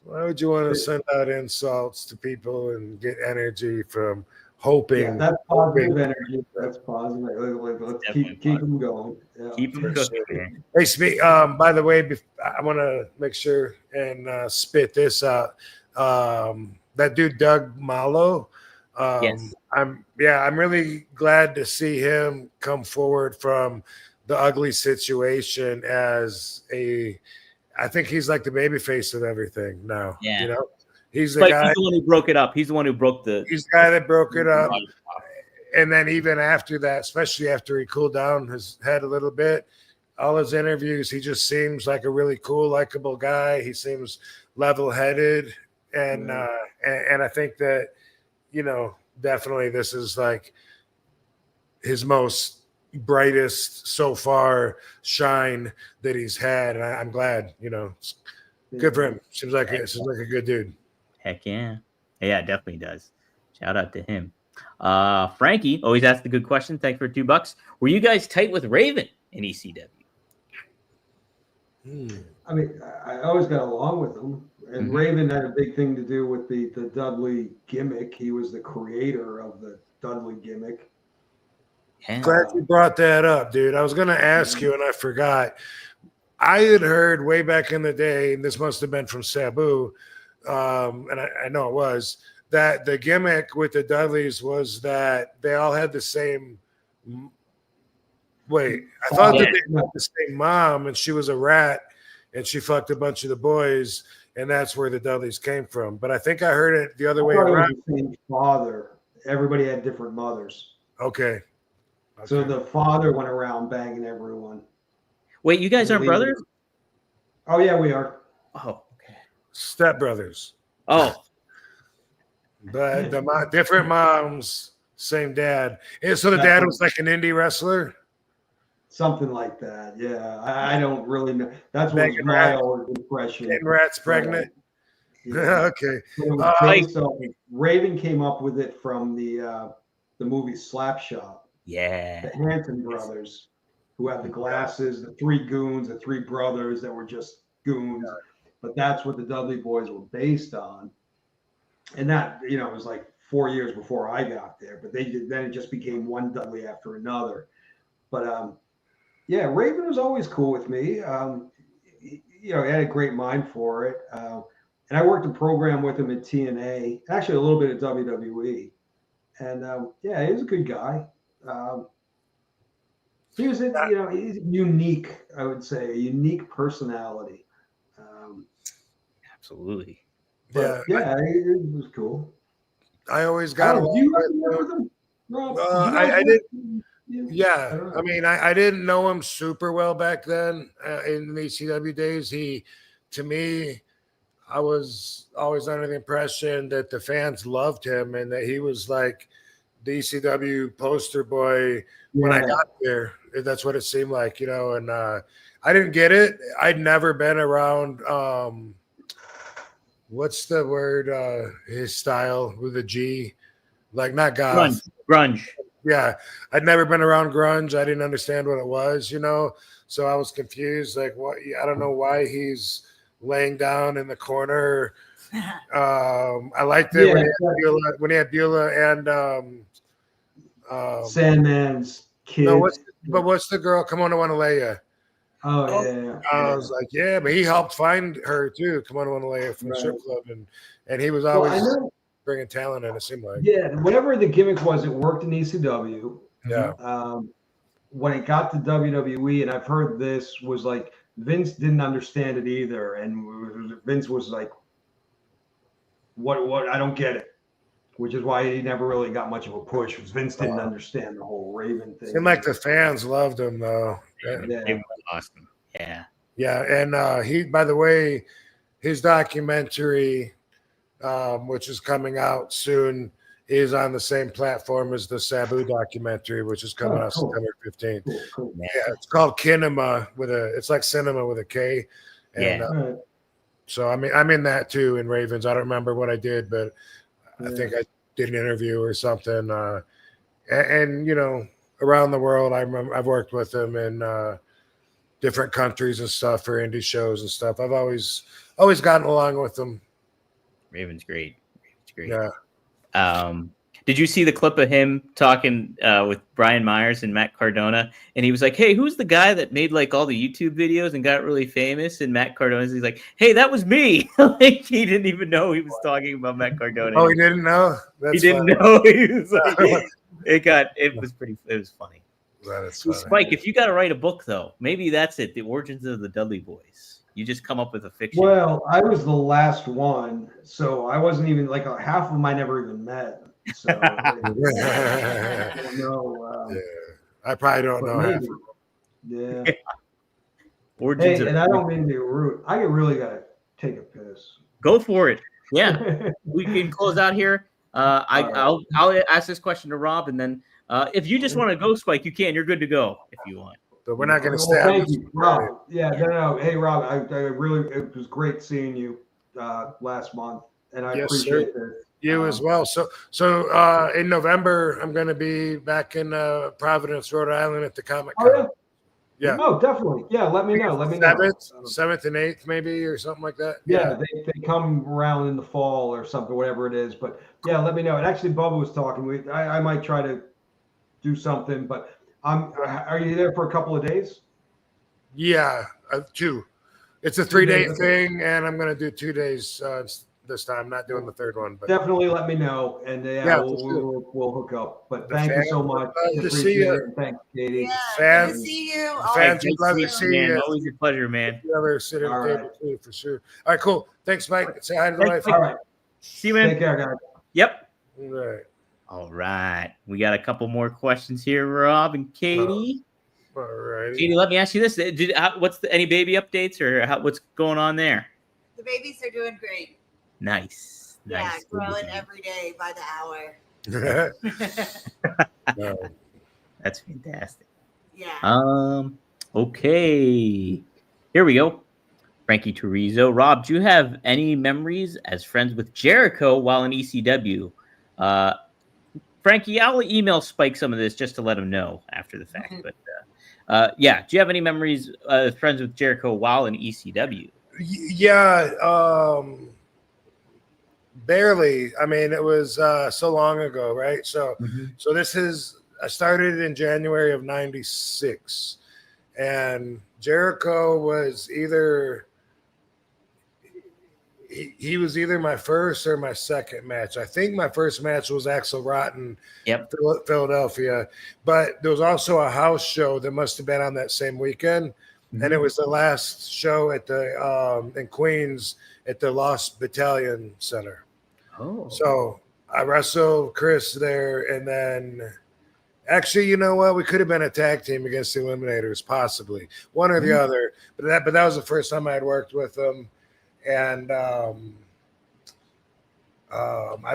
Why would you want to send out insults to people and get energy from hoping? Yeah, that's positive energy. That's positive. Let's keep them going. Yeah. Keep them cooking. Hey, by the way, I want to make sure and spit this out. That dude Doug Malo. Yes. I'm really glad to see him come forward from the ugly situation as I think he's like the baby face of everything now. Yeah. He's the guy. He's the one who broke it up. He's the one who broke He's the guy that broke it up. And then even after that, especially after he cooled down his head a little bit, all his interviews, he just seems like a really cool, likable guy. He seems level-headed. And I think that, definitely this is like his most brightest so far shine that he's had. And I'm glad, it's good for him. Seems like a good dude. Heck yeah. Yeah, it definitely does. Shout out to him. Frankie always asked a good question. Thanks for $2. Were you guys tight with Raven in ECW? I mean, I always got along with him. And Raven had a big thing to do with the Dudley gimmick. He was the creator of the Dudley gimmick. Yeah. Glad you brought that up, dude. I was going to ask you and I forgot. I had heard way back in the day, and this must have been from Sabu, and I know it was, that the gimmick with the Dudleys was that they all had the same Wait, I thought that they had the same mom, and she was a rat, and she fucked a bunch of the boys, and that's where the Dudleys came from. But I think I heard it the other way around. The same father. Everybody had different mothers. Okay. So the father went around banging everyone. Wait, you guys aren't brothers? Oh yeah, we are. Oh, okay. Step brothers. Oh, but the different moms, same dad. And so the dad was like an indie wrestler. Something like that. Yeah, I don't really know. That's what my old impression. Getting rats pregnant. Yeah. Okay. So Raven came up with it from the movie Slapshot. Yeah. The Hanson brothers, who had the glasses, the three goons, the three brothers that were just goons. But that's what the Dudley boys were based on. And that, it was like 4 years before I got there. But then it just became one Dudley after another. But yeah, Raven was always cool with me. He had a great mind for it. And I worked a program with him at TNA, actually a little bit at WWE. And yeah, he was a good guy. He was, he's unique, I would say, a unique personality. Absolutely. But yeah, it was cool. I always got along with him. I didn't. Yeah, I mean, I didn't know him super well back then in the ECW days. To me, I was always under the impression that the fans loved him and that he was like the ECW poster boy when I got there. That's what it seemed like, and I didn't get it. I'd never been around, what's the word, his style with a G, like not goth. Grunge. Yeah, I'd never been around grunge. I didn't understand what it was, so I was confused. Like, what? I don't know why he's laying down in the corner. I liked it when he had Beulah and Sandman's kid. No, what's the girl? Come on, I want to lay ya. Oh yeah. I was like, yeah, but he helped find her too. Come on, I want to lay ya from the strip club, and he was always bringing talent in. It seemed like. Yeah, whatever the gimmick was, it worked in ECW. Yeah. When it got to WWE, and I've heard this was like Vince didn't understand it either, and Vince was like, "What? I don't get it," which is why he never really got much of a push. Because Vince didn't understand the whole Raven thing. Seemed like the fans loved him though. Yeah. Awesome. Yeah. Yeah, and he, by the way, his documentary, which is coming out soon, is on the same platform as the Sabu documentary, which is coming out cool. September 15th. Cool. Yeah, it's called Kinema it's like cinema with a K. And Yeah. All right. so I'm in that too in Ravens. I don't remember what I did, but I think I did an interview or something. And you know, around the world, I remember I've worked with him in different countries and stuff for indie shows and stuff. I've always gotten along with them. Raven's great. Yeah. Did you see the clip of him talking with Brian Myers and Matt Cardona? And he was like, "Hey, who's the guy that made like all the YouTube videos and got really famous?" And Matt Cardona's, he's like, "Hey, that was me." Like he didn't even know he was talking about Matt Cardona. Oh, he didn't know? He didn't know. He was like, it was funny. That is So, funny. Spike, if you got to write a book though, maybe that's it. The origins of the Dudley Boys. You just come up with a fiction. Well, I was the last one, so I wasn't even like half of them I never even met. So I don't know. I probably don't know. Maybe. Yeah. Origins Hey, and I don't mean to be rude. I really gotta take a piss. Go for it. Yeah, we can close out here. I'll ask this question to Rob, and then if you just want to go, Spike, you can. You're good to go if you want. But we're not going to Well, stab. thank you, Rob. Yeah, no. Hey, Rob, I really, it was great seeing you last month, and I appreciate it. You as well. So in November, I'm going to be back in Providence, Rhode Island at the Comic Con. Oh, yeah. Oh, definitely. Yeah, let me know. 7th and 8th, maybe, or something like that. Yeah, they come around in the fall or something, whatever it is. But yeah, let me know. And actually, Bubba was talking. I might try to do something, but are you there for a couple of days? Yeah, 2. It's a 3-day thing, and I'm going to do 2 days this time. Not doing the third one, but definitely let me know, and we'll hook up. But thank you so much. To see you. Thanks, Katie. Yeah, Fans, good to see you. Fans would love to see you. Always a pleasure, man. Together, sit at the table too, for sure. All right, cool. Thanks, Mike. Say hi to the wife. All right. See you, man. Take care, guys. Yep. All right. All right. We got a couple more questions here, Rob and Katie. All right. Katie, let me ask you this: what's any baby updates or what's going on there? The babies are doing great. Nice. Yeah, growing every day by the hour. That's fantastic. Yeah. Okay. Here we go. Frankie Turizo. Rob, do you have any memories as friends with Jericho while in ECW? Frankie, I'll email Spike some of this just to let him know after the fact. But yeah, do you have any memories as friends with Jericho while in ECW? Yeah, barely. I mean, it was so long ago, right? So I started in January of '96, and Jericho was he was either my first or my second match. I think my first match was Axl Rotten, Philadelphia, but there was also a house show that must have been on that same weekend, and it was the last show at the in Queens at the Lost Battalion Center. Oh, so I wrestled Chris there, and then actually, you know what? We could have been a tag team against the Eliminators, possibly one or the other. But that was the first time I had worked with them, and I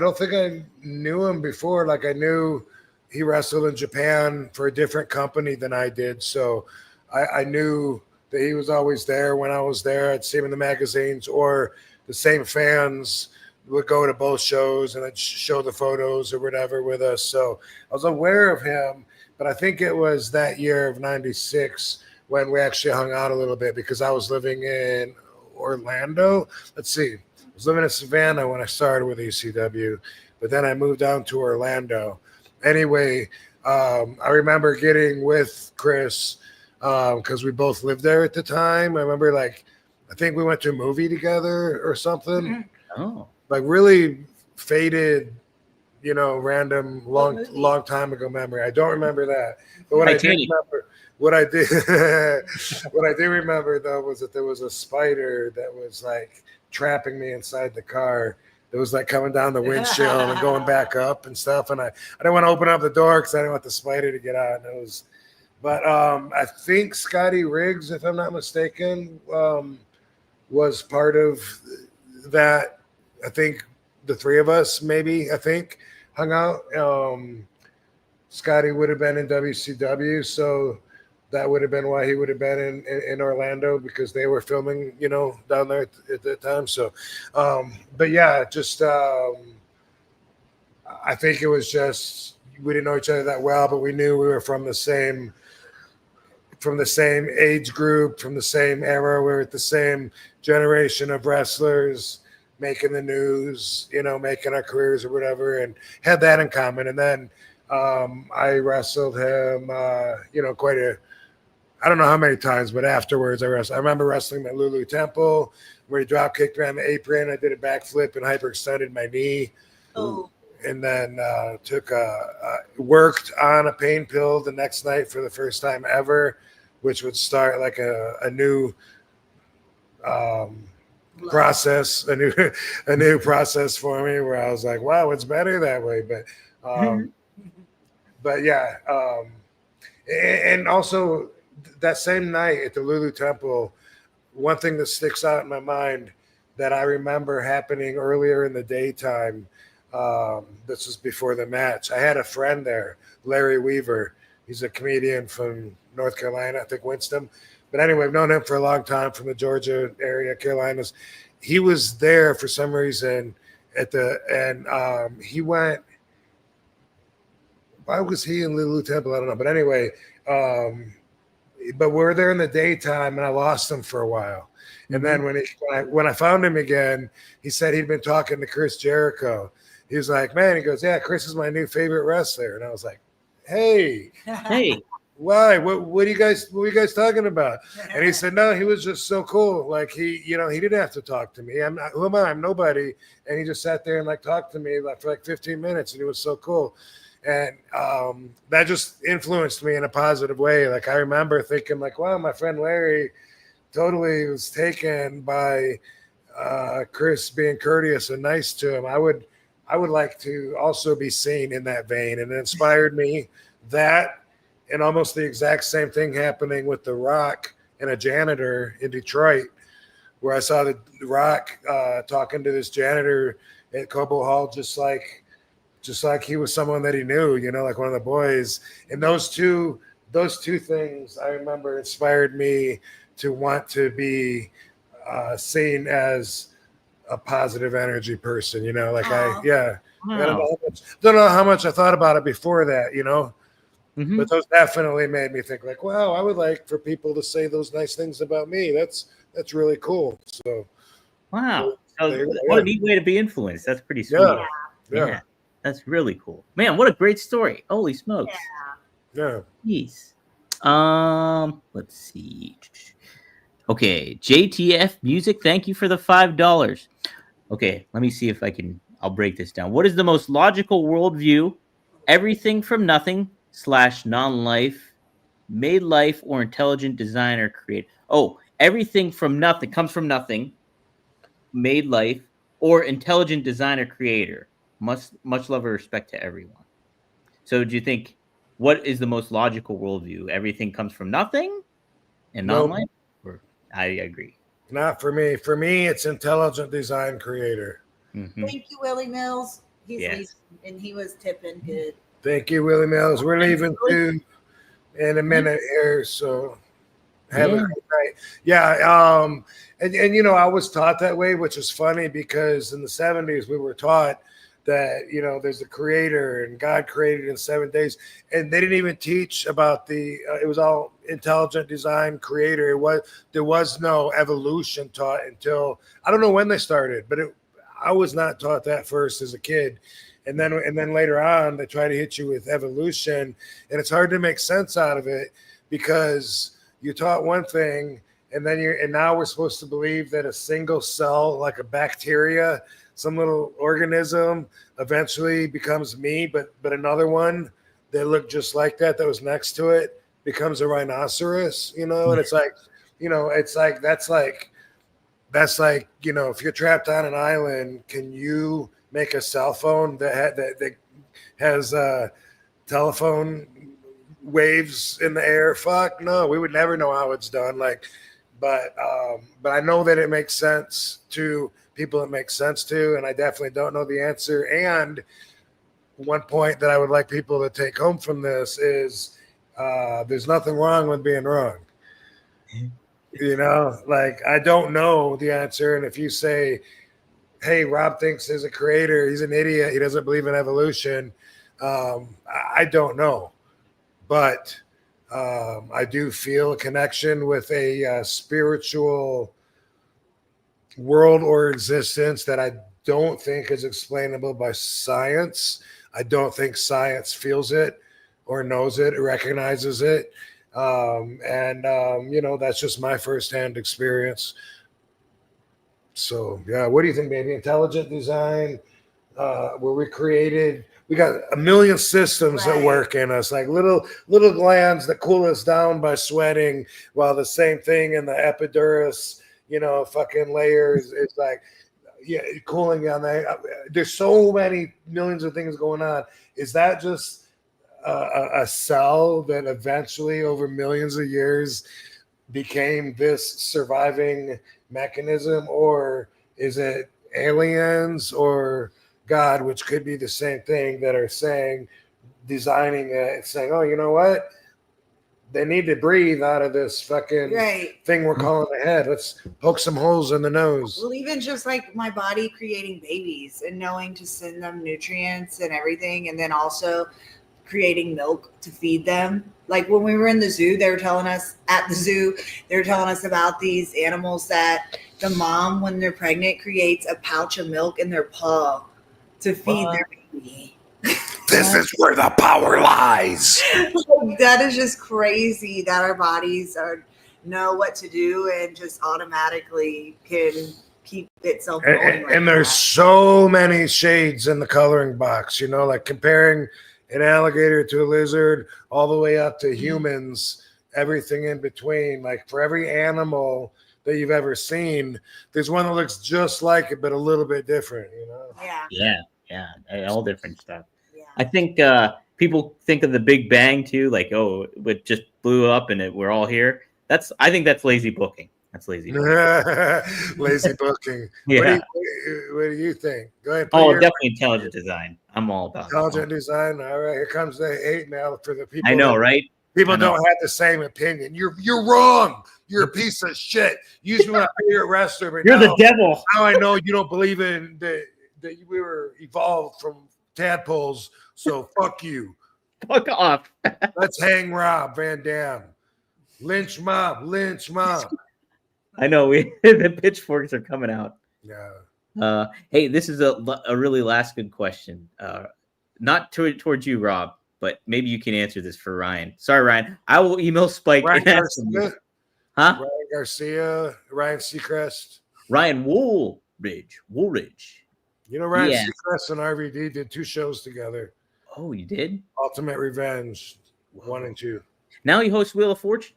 don't think I knew him before. Like I knew he wrestled in Japan for a different company than I did, so I knew that he was always there when I was there. I'd see him in the magazines, or the same fans would go to both shows and I'd show the photos or whatever with us. So I was aware of him, but I think it was that year of '96 when we actually hung out a little bit because I was living in Orlando. Let's see. I was living in Savannah when I started with ECW, but then I moved down to Orlando. Anyway, I remember getting with Chris because we both lived there at the time. I remember, I think we went to a movie together or something. Oh. Like really faded, random long time ago memory. I don't remember that. But what I do remember though was that there was a spider that was like trapping me inside the car. It was like coming down the windshield and going back up and stuff. And I didn't want to open up the door because I didn't want the spider to get out. And it was But I think Scotty Riggs, if I'm not mistaken, was part of that. I think the three of us, maybe, I think, hung out. Scotty would have been in WCW, so that would have been why he would have been in Orlando, because they were filming, down there at that time. So, but yeah, just I think it was just we didn't know each other that well, but we knew we were from the same age group, from the same era. We were at the same generation of wrestlers making the news, making our careers or whatever, and had that in common. And then I wrestled him, I don't know how many times, but afterwards I remember wrestling him at Lulu Temple where he drop kicked me on the apron. I did a backflip and hyperextended my knee. Oh. And then worked on a pain pill the next night for the first time ever, which would start like a new process, a new process for me, where I was like, wow, it's better that way. But yeah, and also that same night at the Lulu Temple, one thing that sticks out in my mind that I remember happening earlier in the daytime. This was before the match. I had a friend there, Larry Weaver. He's a comedian from North Carolina, I think Winston. But anyway, I've known him for a long time, from the Georgia area, Carolinas. He was there for some reason he went. Why was he in Lulu Temple? I don't know. But anyway, but we're there in the daytime, and I lost him for a while. And then when I found him again, he said he'd been talking to Chris Jericho. He was like, man, he goes, yeah, Chris is my new favorite wrestler. And I was like, hey, why? What are you guys talking about? And he said, no, he was just so cool. Like he didn't have to talk to me. Who am I? I'm nobody. And he just sat there and talked to me for 15 minutes, and he was so cool. And that just influenced me in a positive way. Like I remember thinking wow, my friend Larry totally was taken by Chris being courteous and nice to him. I would like to also be seen in that vein, and it inspired me. That and almost the exact same thing happening with The Rock and a janitor in Detroit, where I saw the Rock talking to this janitor at Cobo Hall, just like he was someone that he knew, like one of the boys. And those two things I remember inspired me to want to be seen as a positive energy person, Wow. I don't know how much I thought about it before that, but those definitely made me think wow, I would like for people to say those nice things about me. That's really cool. So wow. What a neat way to be influenced. That's pretty sweet. Yeah. That's really cool. Man, what a great story. Holy smokes. Yeah. Jeez. Let's see. Okay, JTF Music, thank you for the $5. Okay, let me see if I'll break this down. What is the most logical worldview? Everything from nothing / non-life, made life, or intelligent design or create. Oh, everything from nothing comes from nothing, made life, or intelligent designer creator. Much love and respect to everyone. So do you think, what is the most logical worldview? Everything comes from nothing and non-life? I agree. Not for me. For me, it's intelligent design creator. Mm-hmm. Thank you, Willie Mills. He's leaving, and he was tipping good. Thank you, Willie Mills. We're leaving too in a minute here, so have a good night. Yeah, and I was taught that way, which is funny because in the 70s we were taught that there's a creator and God created in 7 days, and they didn't even teach about it was all intelligent design creator. There was no evolution taught until I don't know when they started, but I was not taught that first as a kid, and then later on they try to hit you with evolution, and it's hard to make sense out of it because you taught one thing, and now we're supposed to believe that a single cell, like a bacteria, some little organism, eventually becomes me, but another one that looked just like that was next to it becomes a rhinoceros, and it's like, that's like if you're trapped on an island, can you make a cell phone that has telephone waves in the air. Fuck no, we would never know how it's done. But I know that it makes sense to people it makes sense to, and I definitely don't know the answer. And one point that I would like people to take home from this is there's nothing wrong with being wrong. I don't know the answer. And if you say, hey, Rob thinks there's a creator, he's an idiot, he doesn't believe in evolution, I don't know. But I do feel a connection with a spiritual world or existence that I don't think is explainable by science. I don't think science feels it or knows it or recognizes it. That's just my firsthand experience. So, yeah, what do you think, baby? Intelligent design, where we created, we got a million systems that work in us, like little glands that cool us down by sweating, while the same thing in the epidural, fucking layers is like, cooling down there. There's so many millions of things going on. Is that just a cell that eventually over millions of years became this surviving mechanism, or is it aliens or God, which could be the same thing, that are designing it, saying, oh, you know what? They need to breathe out of this fucking thing we're calling the head. Let's poke some holes in the nose. Well, even just like my body creating babies and knowing to send them nutrients and everything, and then also creating milk to feed them. Like when we were in the zoo, they were telling us about these animals that the mom, when they're pregnant, creates a pouch of milk in their paw to feed their baby. This is where the power lies. That is just crazy that our bodies know what to do and just automatically can keep itself going. And there's so many shades in the coloring box, like comparing an alligator to a lizard all the way up to humans, everything in between. Like for every animal that you've ever seen, there's one that looks just like it, but a little bit different, Yeah, all different stuff. I think people think of the Big Bang too, like, oh, it just blew up and we're all here. I think that's lazy booking. That's lazy booking. Lazy booking. Yeah. What do you think? Go ahead. Definitely intelligent design. I'm all about intelligent design. All right, here comes the hate mail for the people. I know, right? People don't have the same opinion. You're wrong. You're a piece of shit. You used to be my favorite wrestler, but you're the devil. Now I know you don't believe in that we were evolved from tadpoles. So fuck you. Fuck off. Let's hang Rob Van Dam. Lynch mob. I know the pitchforks are coming out. Yeah. Hey, this is a really last good question. Not towards you, Rob, but maybe you can answer this for Ryan. Sorry, Ryan. I will email Spike. Ryan Garcia? Huh? Ryan Garcia, Ryan Seacrest. Ryan Woolridge. Ryan Seacrest and RVD did 2 shows together. Oh, you did? Ultimate Revenge 1 and 2. Now he hosts Wheel of Fortune.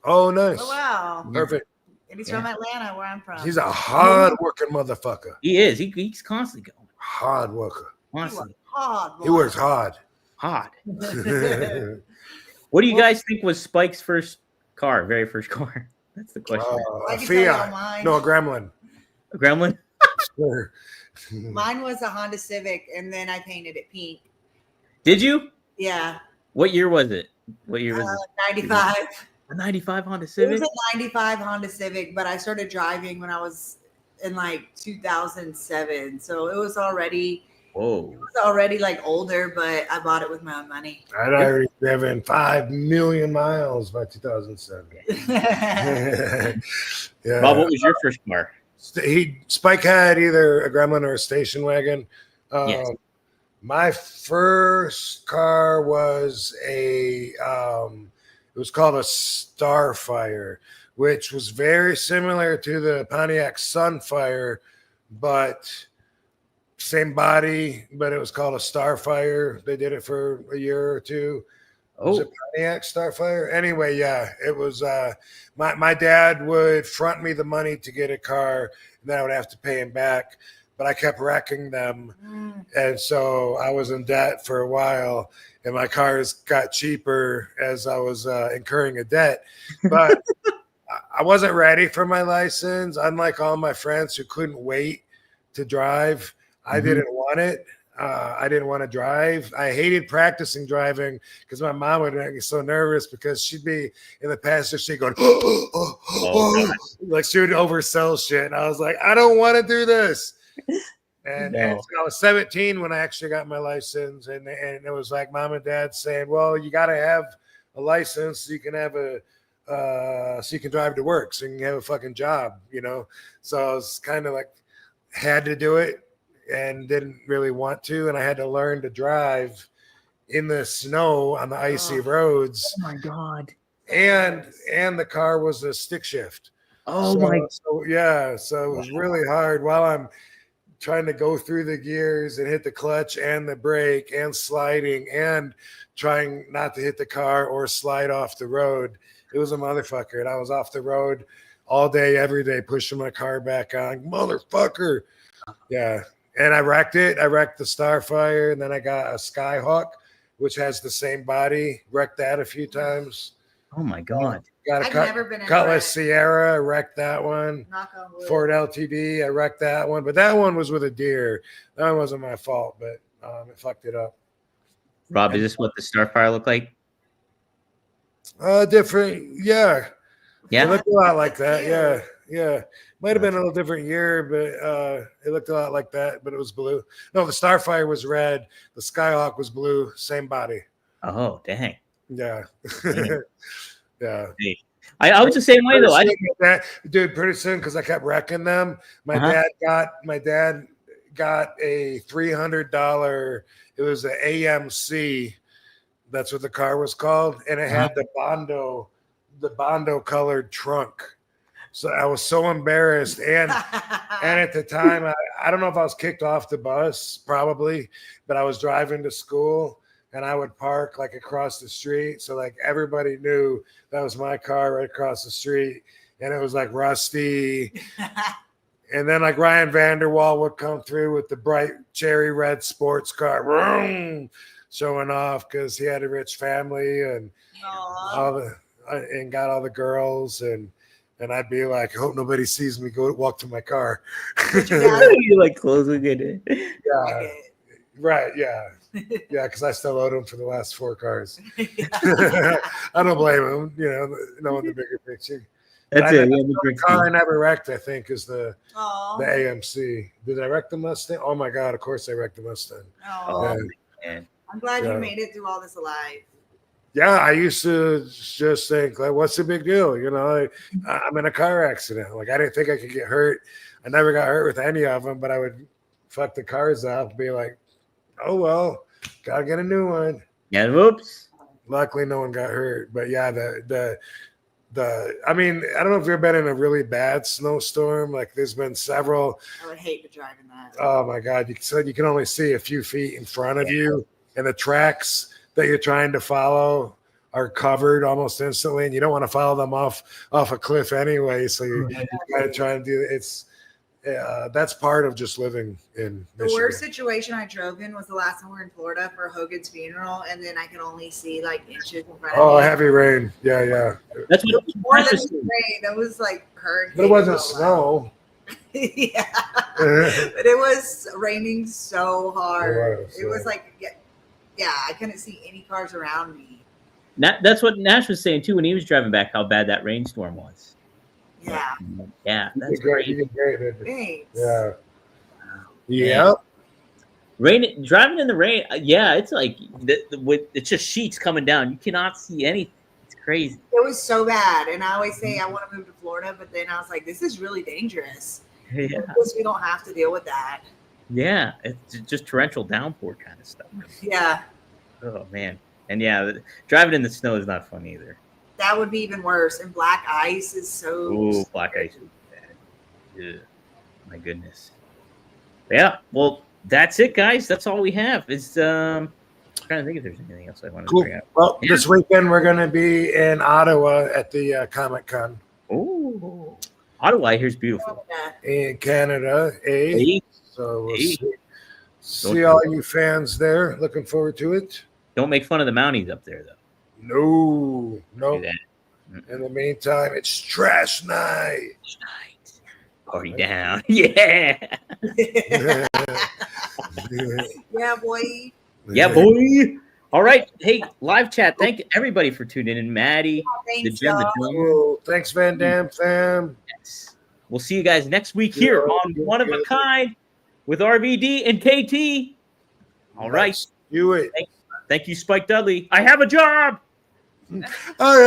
Oh, nice. Oh, wow. Perfect. And he's from Atlanta, where I'm from. He's a hard-working motherfucker. He is. He's constantly going. Hard worker. Constantly. He works hard. Hard. What do you guys think was Spike's very first car? That's the question. A Fiat. No, a Gremlin. A Gremlin? Sure. Mine was a Honda Civic, and then I painted it pink. Did you? Yeah. What year was it? 95. A 95 Honda It Civic? was a 95 Honda Civic, but I started driving when I was in 2007. So it was already older, but I bought it with my own money. I'd already driven 5 million miles by 2007. Yeah. Bob, what was your first car? Spike had either a Gremlin or a station wagon. Yes. My first car was it was called a Starfire, which was very similar to the Pontiac Sunfire, but same body, but it was called a Starfire. They did it for a year or two. Was it Pontiac Starfire? Anyway, yeah, it was. My dad would front me the money to get a car, and then I would have to pay him back. but I kept wrecking them. And so I was in debt for a while, and my cars got cheaper as I was incurring a debt. But I wasn't ready for my license. Unlike all my friends who couldn't wait to drive, I didn't want it. I didn't want to drive. I hated practicing driving because my mom would make me so nervous because she'd be in the passenger seat going, like she would oversell shit. And I was like, I don't want to do this. And so I was 17 when I actually got my license. And it was like mom and dad saying, well, you got to have a license so you can have so you can drive to work, so you can have a fucking job, you know? So I was kind of like, had to do it and didn't really want to. And I had to learn to drive in the snow on the icy roads. Oh my God. And the car was a stick shift. Oh so it was really hard while I'm trying to go through the gears and hit the clutch and the brake and sliding and trying not to hit the car or slide off the road. It was a motherfucker. And I was off the road all day, every day, pushing my car back on. Motherfucker. Yeah. And I wrecked it. I wrecked the Starfire, and then I got a Skyhawk, which has the same body. Wrecked that a few times. Oh my God. Got a Cutlass Sierra. I wrecked that one. Ford LTD. I wrecked that one, but that one was with a deer. That one wasn't my fault, but it fucked it up. Rob, is this what the Starfire looked like? Different. Yeah. Yeah. It looked a lot like that. Yeah. Yeah. Might have been a little different year, but it looked a lot like that, but it was blue. No, the Starfire was red. The Skyhawk was blue. Same body. Oh, dang. Yeah. Yeah. Hey, I was the same way though. Dude, pretty soon, because I kept wrecking them. My dad got a $300. It was an AMC. That's what the car was called, and it had the Bondo colored trunk. So I was so embarrassed, and at the time, I don't know if I was kicked off the bus, probably, but I was driving to school, and I would park like across the street, so like everybody knew that was my car right across the street, and it was like rusty. And then like Ryan Vanderwall would come through with the bright cherry red sports car, vroom, showing off because he had a rich family and got all the girls, and I'd be like, I hope nobody sees me walk to my car. You like closing it in. Yeah. Right. Yeah. Yeah. Because I still owed him for the last 4 cars. I don't blame him. You know, knowing the bigger picture. That's it. The car I never wrecked, I think, is the AMC. Did I wreck the Mustang? Oh my God! Of course I wrecked the Mustang. Oh, man. I'm glad you made it through all this alive. Yeah, I used to just think, like, what's the big deal? You know, I'm in a car accident. Like, I didn't think I could get hurt. I never got hurt with any of them, but I would fuck the cars up and be like, oh, well, gotta get a new one. Yeah, whoops. Luckily, no one got hurt. But yeah, I mean, I don't know if you've ever been in a really bad snowstorm. Like, there's been several. I would hate to drive in that. Oh my God! You can only see a few feet in front of you, and the tracks that you're trying to follow are covered almost instantly, and you don't want to follow them off a cliff anyway. So you gotta try and do it's. That's part of just living in Michigan. The worst situation I drove in was the last time we were in Florida for Hogan's funeral, and then I could only see like inches in front of me. Oh, heavy rain. Yeah. That's what more than rain. That was like hurricane. But it wasn't snow. Yeah. But it was raining so hard. It was like, yeah, I couldn't see any cars around me. That's what Nash was saying too when he was driving back, how bad that rainstorm was. Yeah. Yeah, that's great. You did great. Thanks. Yeah. Yeah. Driving in the rain, yeah, it's like it's just sheets coming down. You cannot see anything. It's crazy. It was so bad, and I always say I want to move to Florida, but then I was like, this is really dangerous. Yeah. Because we don't have to deal with that. Yeah, it's just torrential downpour kind of stuff. Yeah. Oh man, and yeah, driving in the snow is not fun either. That would be even worse. And black ice is so. Oh, black ice is bad. Yeah. My goodness. Yeah. Well, that's it, guys. That's all we have. It's I'm trying to think if there's anything else I wanted to bring up. Well, this weekend we're going to be in Ottawa at the Comic Con. Oh, Ottawa, here's beautiful. In Canada, So we'll Hey. see all you fans there. Looking forward to it. Don't make fun of the Mounties up there, though. No, Do no. that. In the meantime, it's trash night. Party down. Yeah. Yeah, boy. Yeah, boy. All right. Hey, live chat. Thank everybody for tuning in. Maddie, the Thanks, Jim, the y'all. John. Cool. Thanks, Van Dam fam. Yes. We'll see you guys next week here on One of a Kind with RVD and KT. All right. Let's do it. Thank you, Spike Dudley. I have a job. All right.